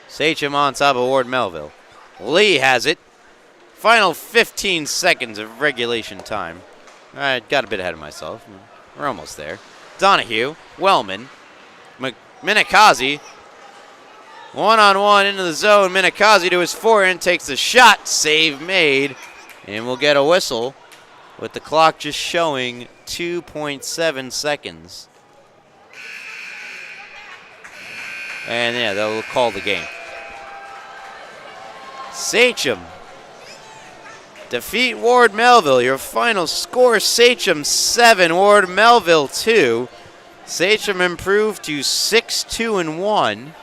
Sachem on top of Ward Melville. Lee has it. Final 15 seconds of regulation time. I got a bit ahead of myself. We're almost there. Donahue, Wellman, Minikazi. One-on-one into the zone. Minikazi to his forehand, takes the shot. Save made. And we'll get a whistle with the clock just showing 2.7 seconds. And yeah, they'll call the game. Sachem defeat Ward Melville. Your final score, Sachem 7, Ward Melville 2. Sachem improved to 6-2-1.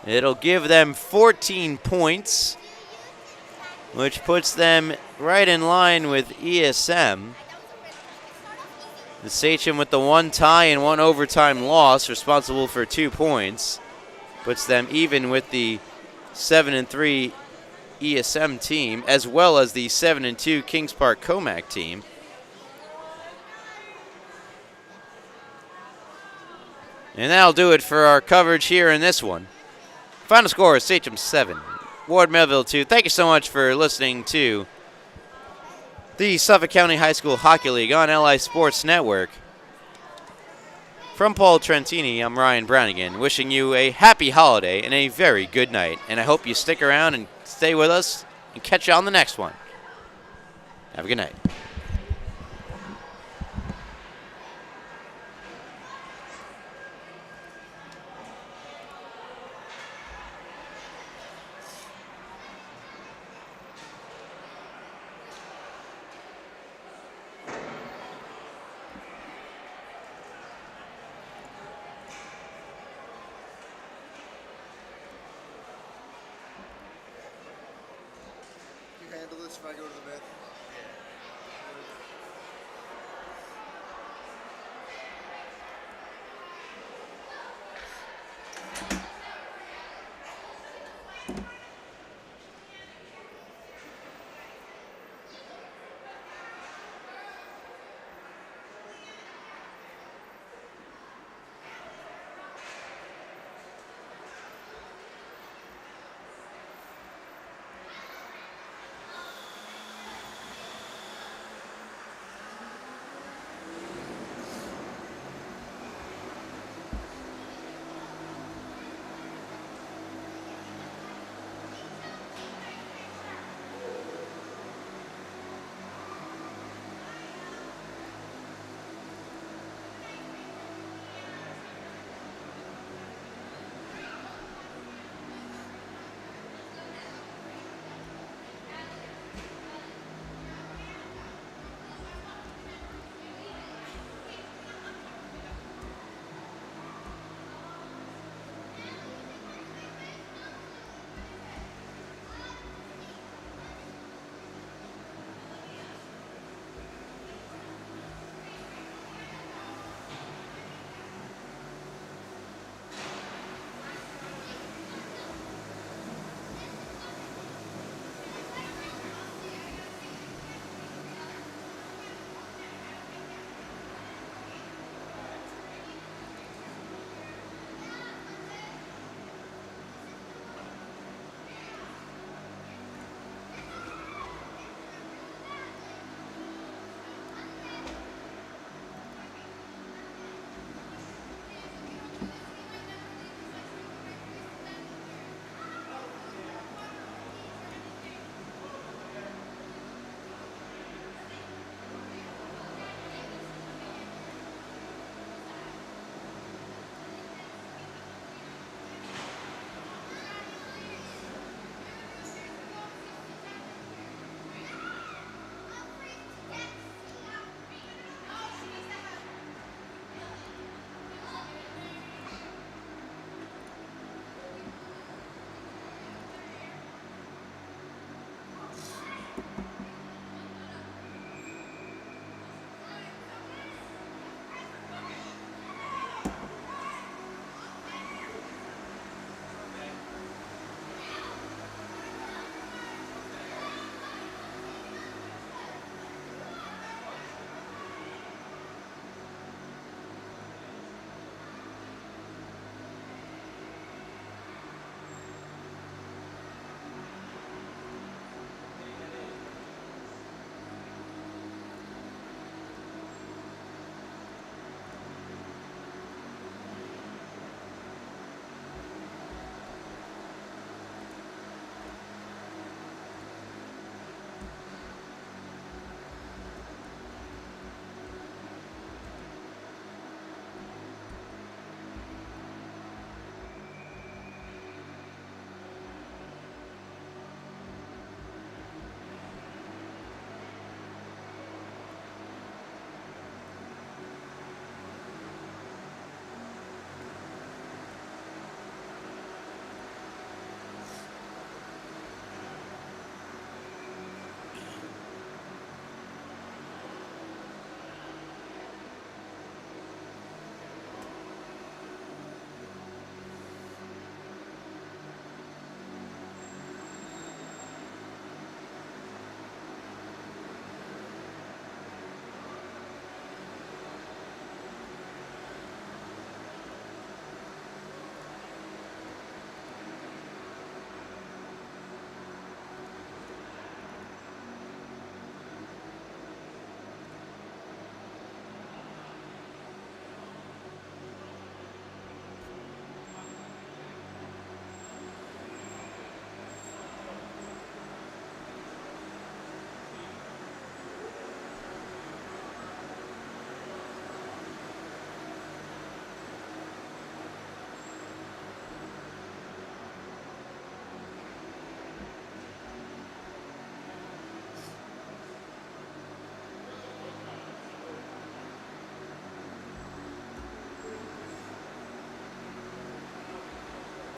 It'll give them 14 points, which puts them right in line with ESM. The Sachem with the 1 tie and 1 overtime loss, responsible for 2 points, puts them even with the 7-3 ESM team, as well as the 7-2 Kings Park Comac team. And that'll do it for our coverage here in this one. Final score is Sachem 7, Ward Melville 2. Thank you so much for listening to the Suffolk County High School Hockey League on LI Sports Network. From Paul Trentini, I'm Ryan Brownigan, wishing you a happy holiday and a very good night. And I hope you stick around and stay with us and catch you on the next one. Have a good night. Handle this if I go to the bathroom? Yeah.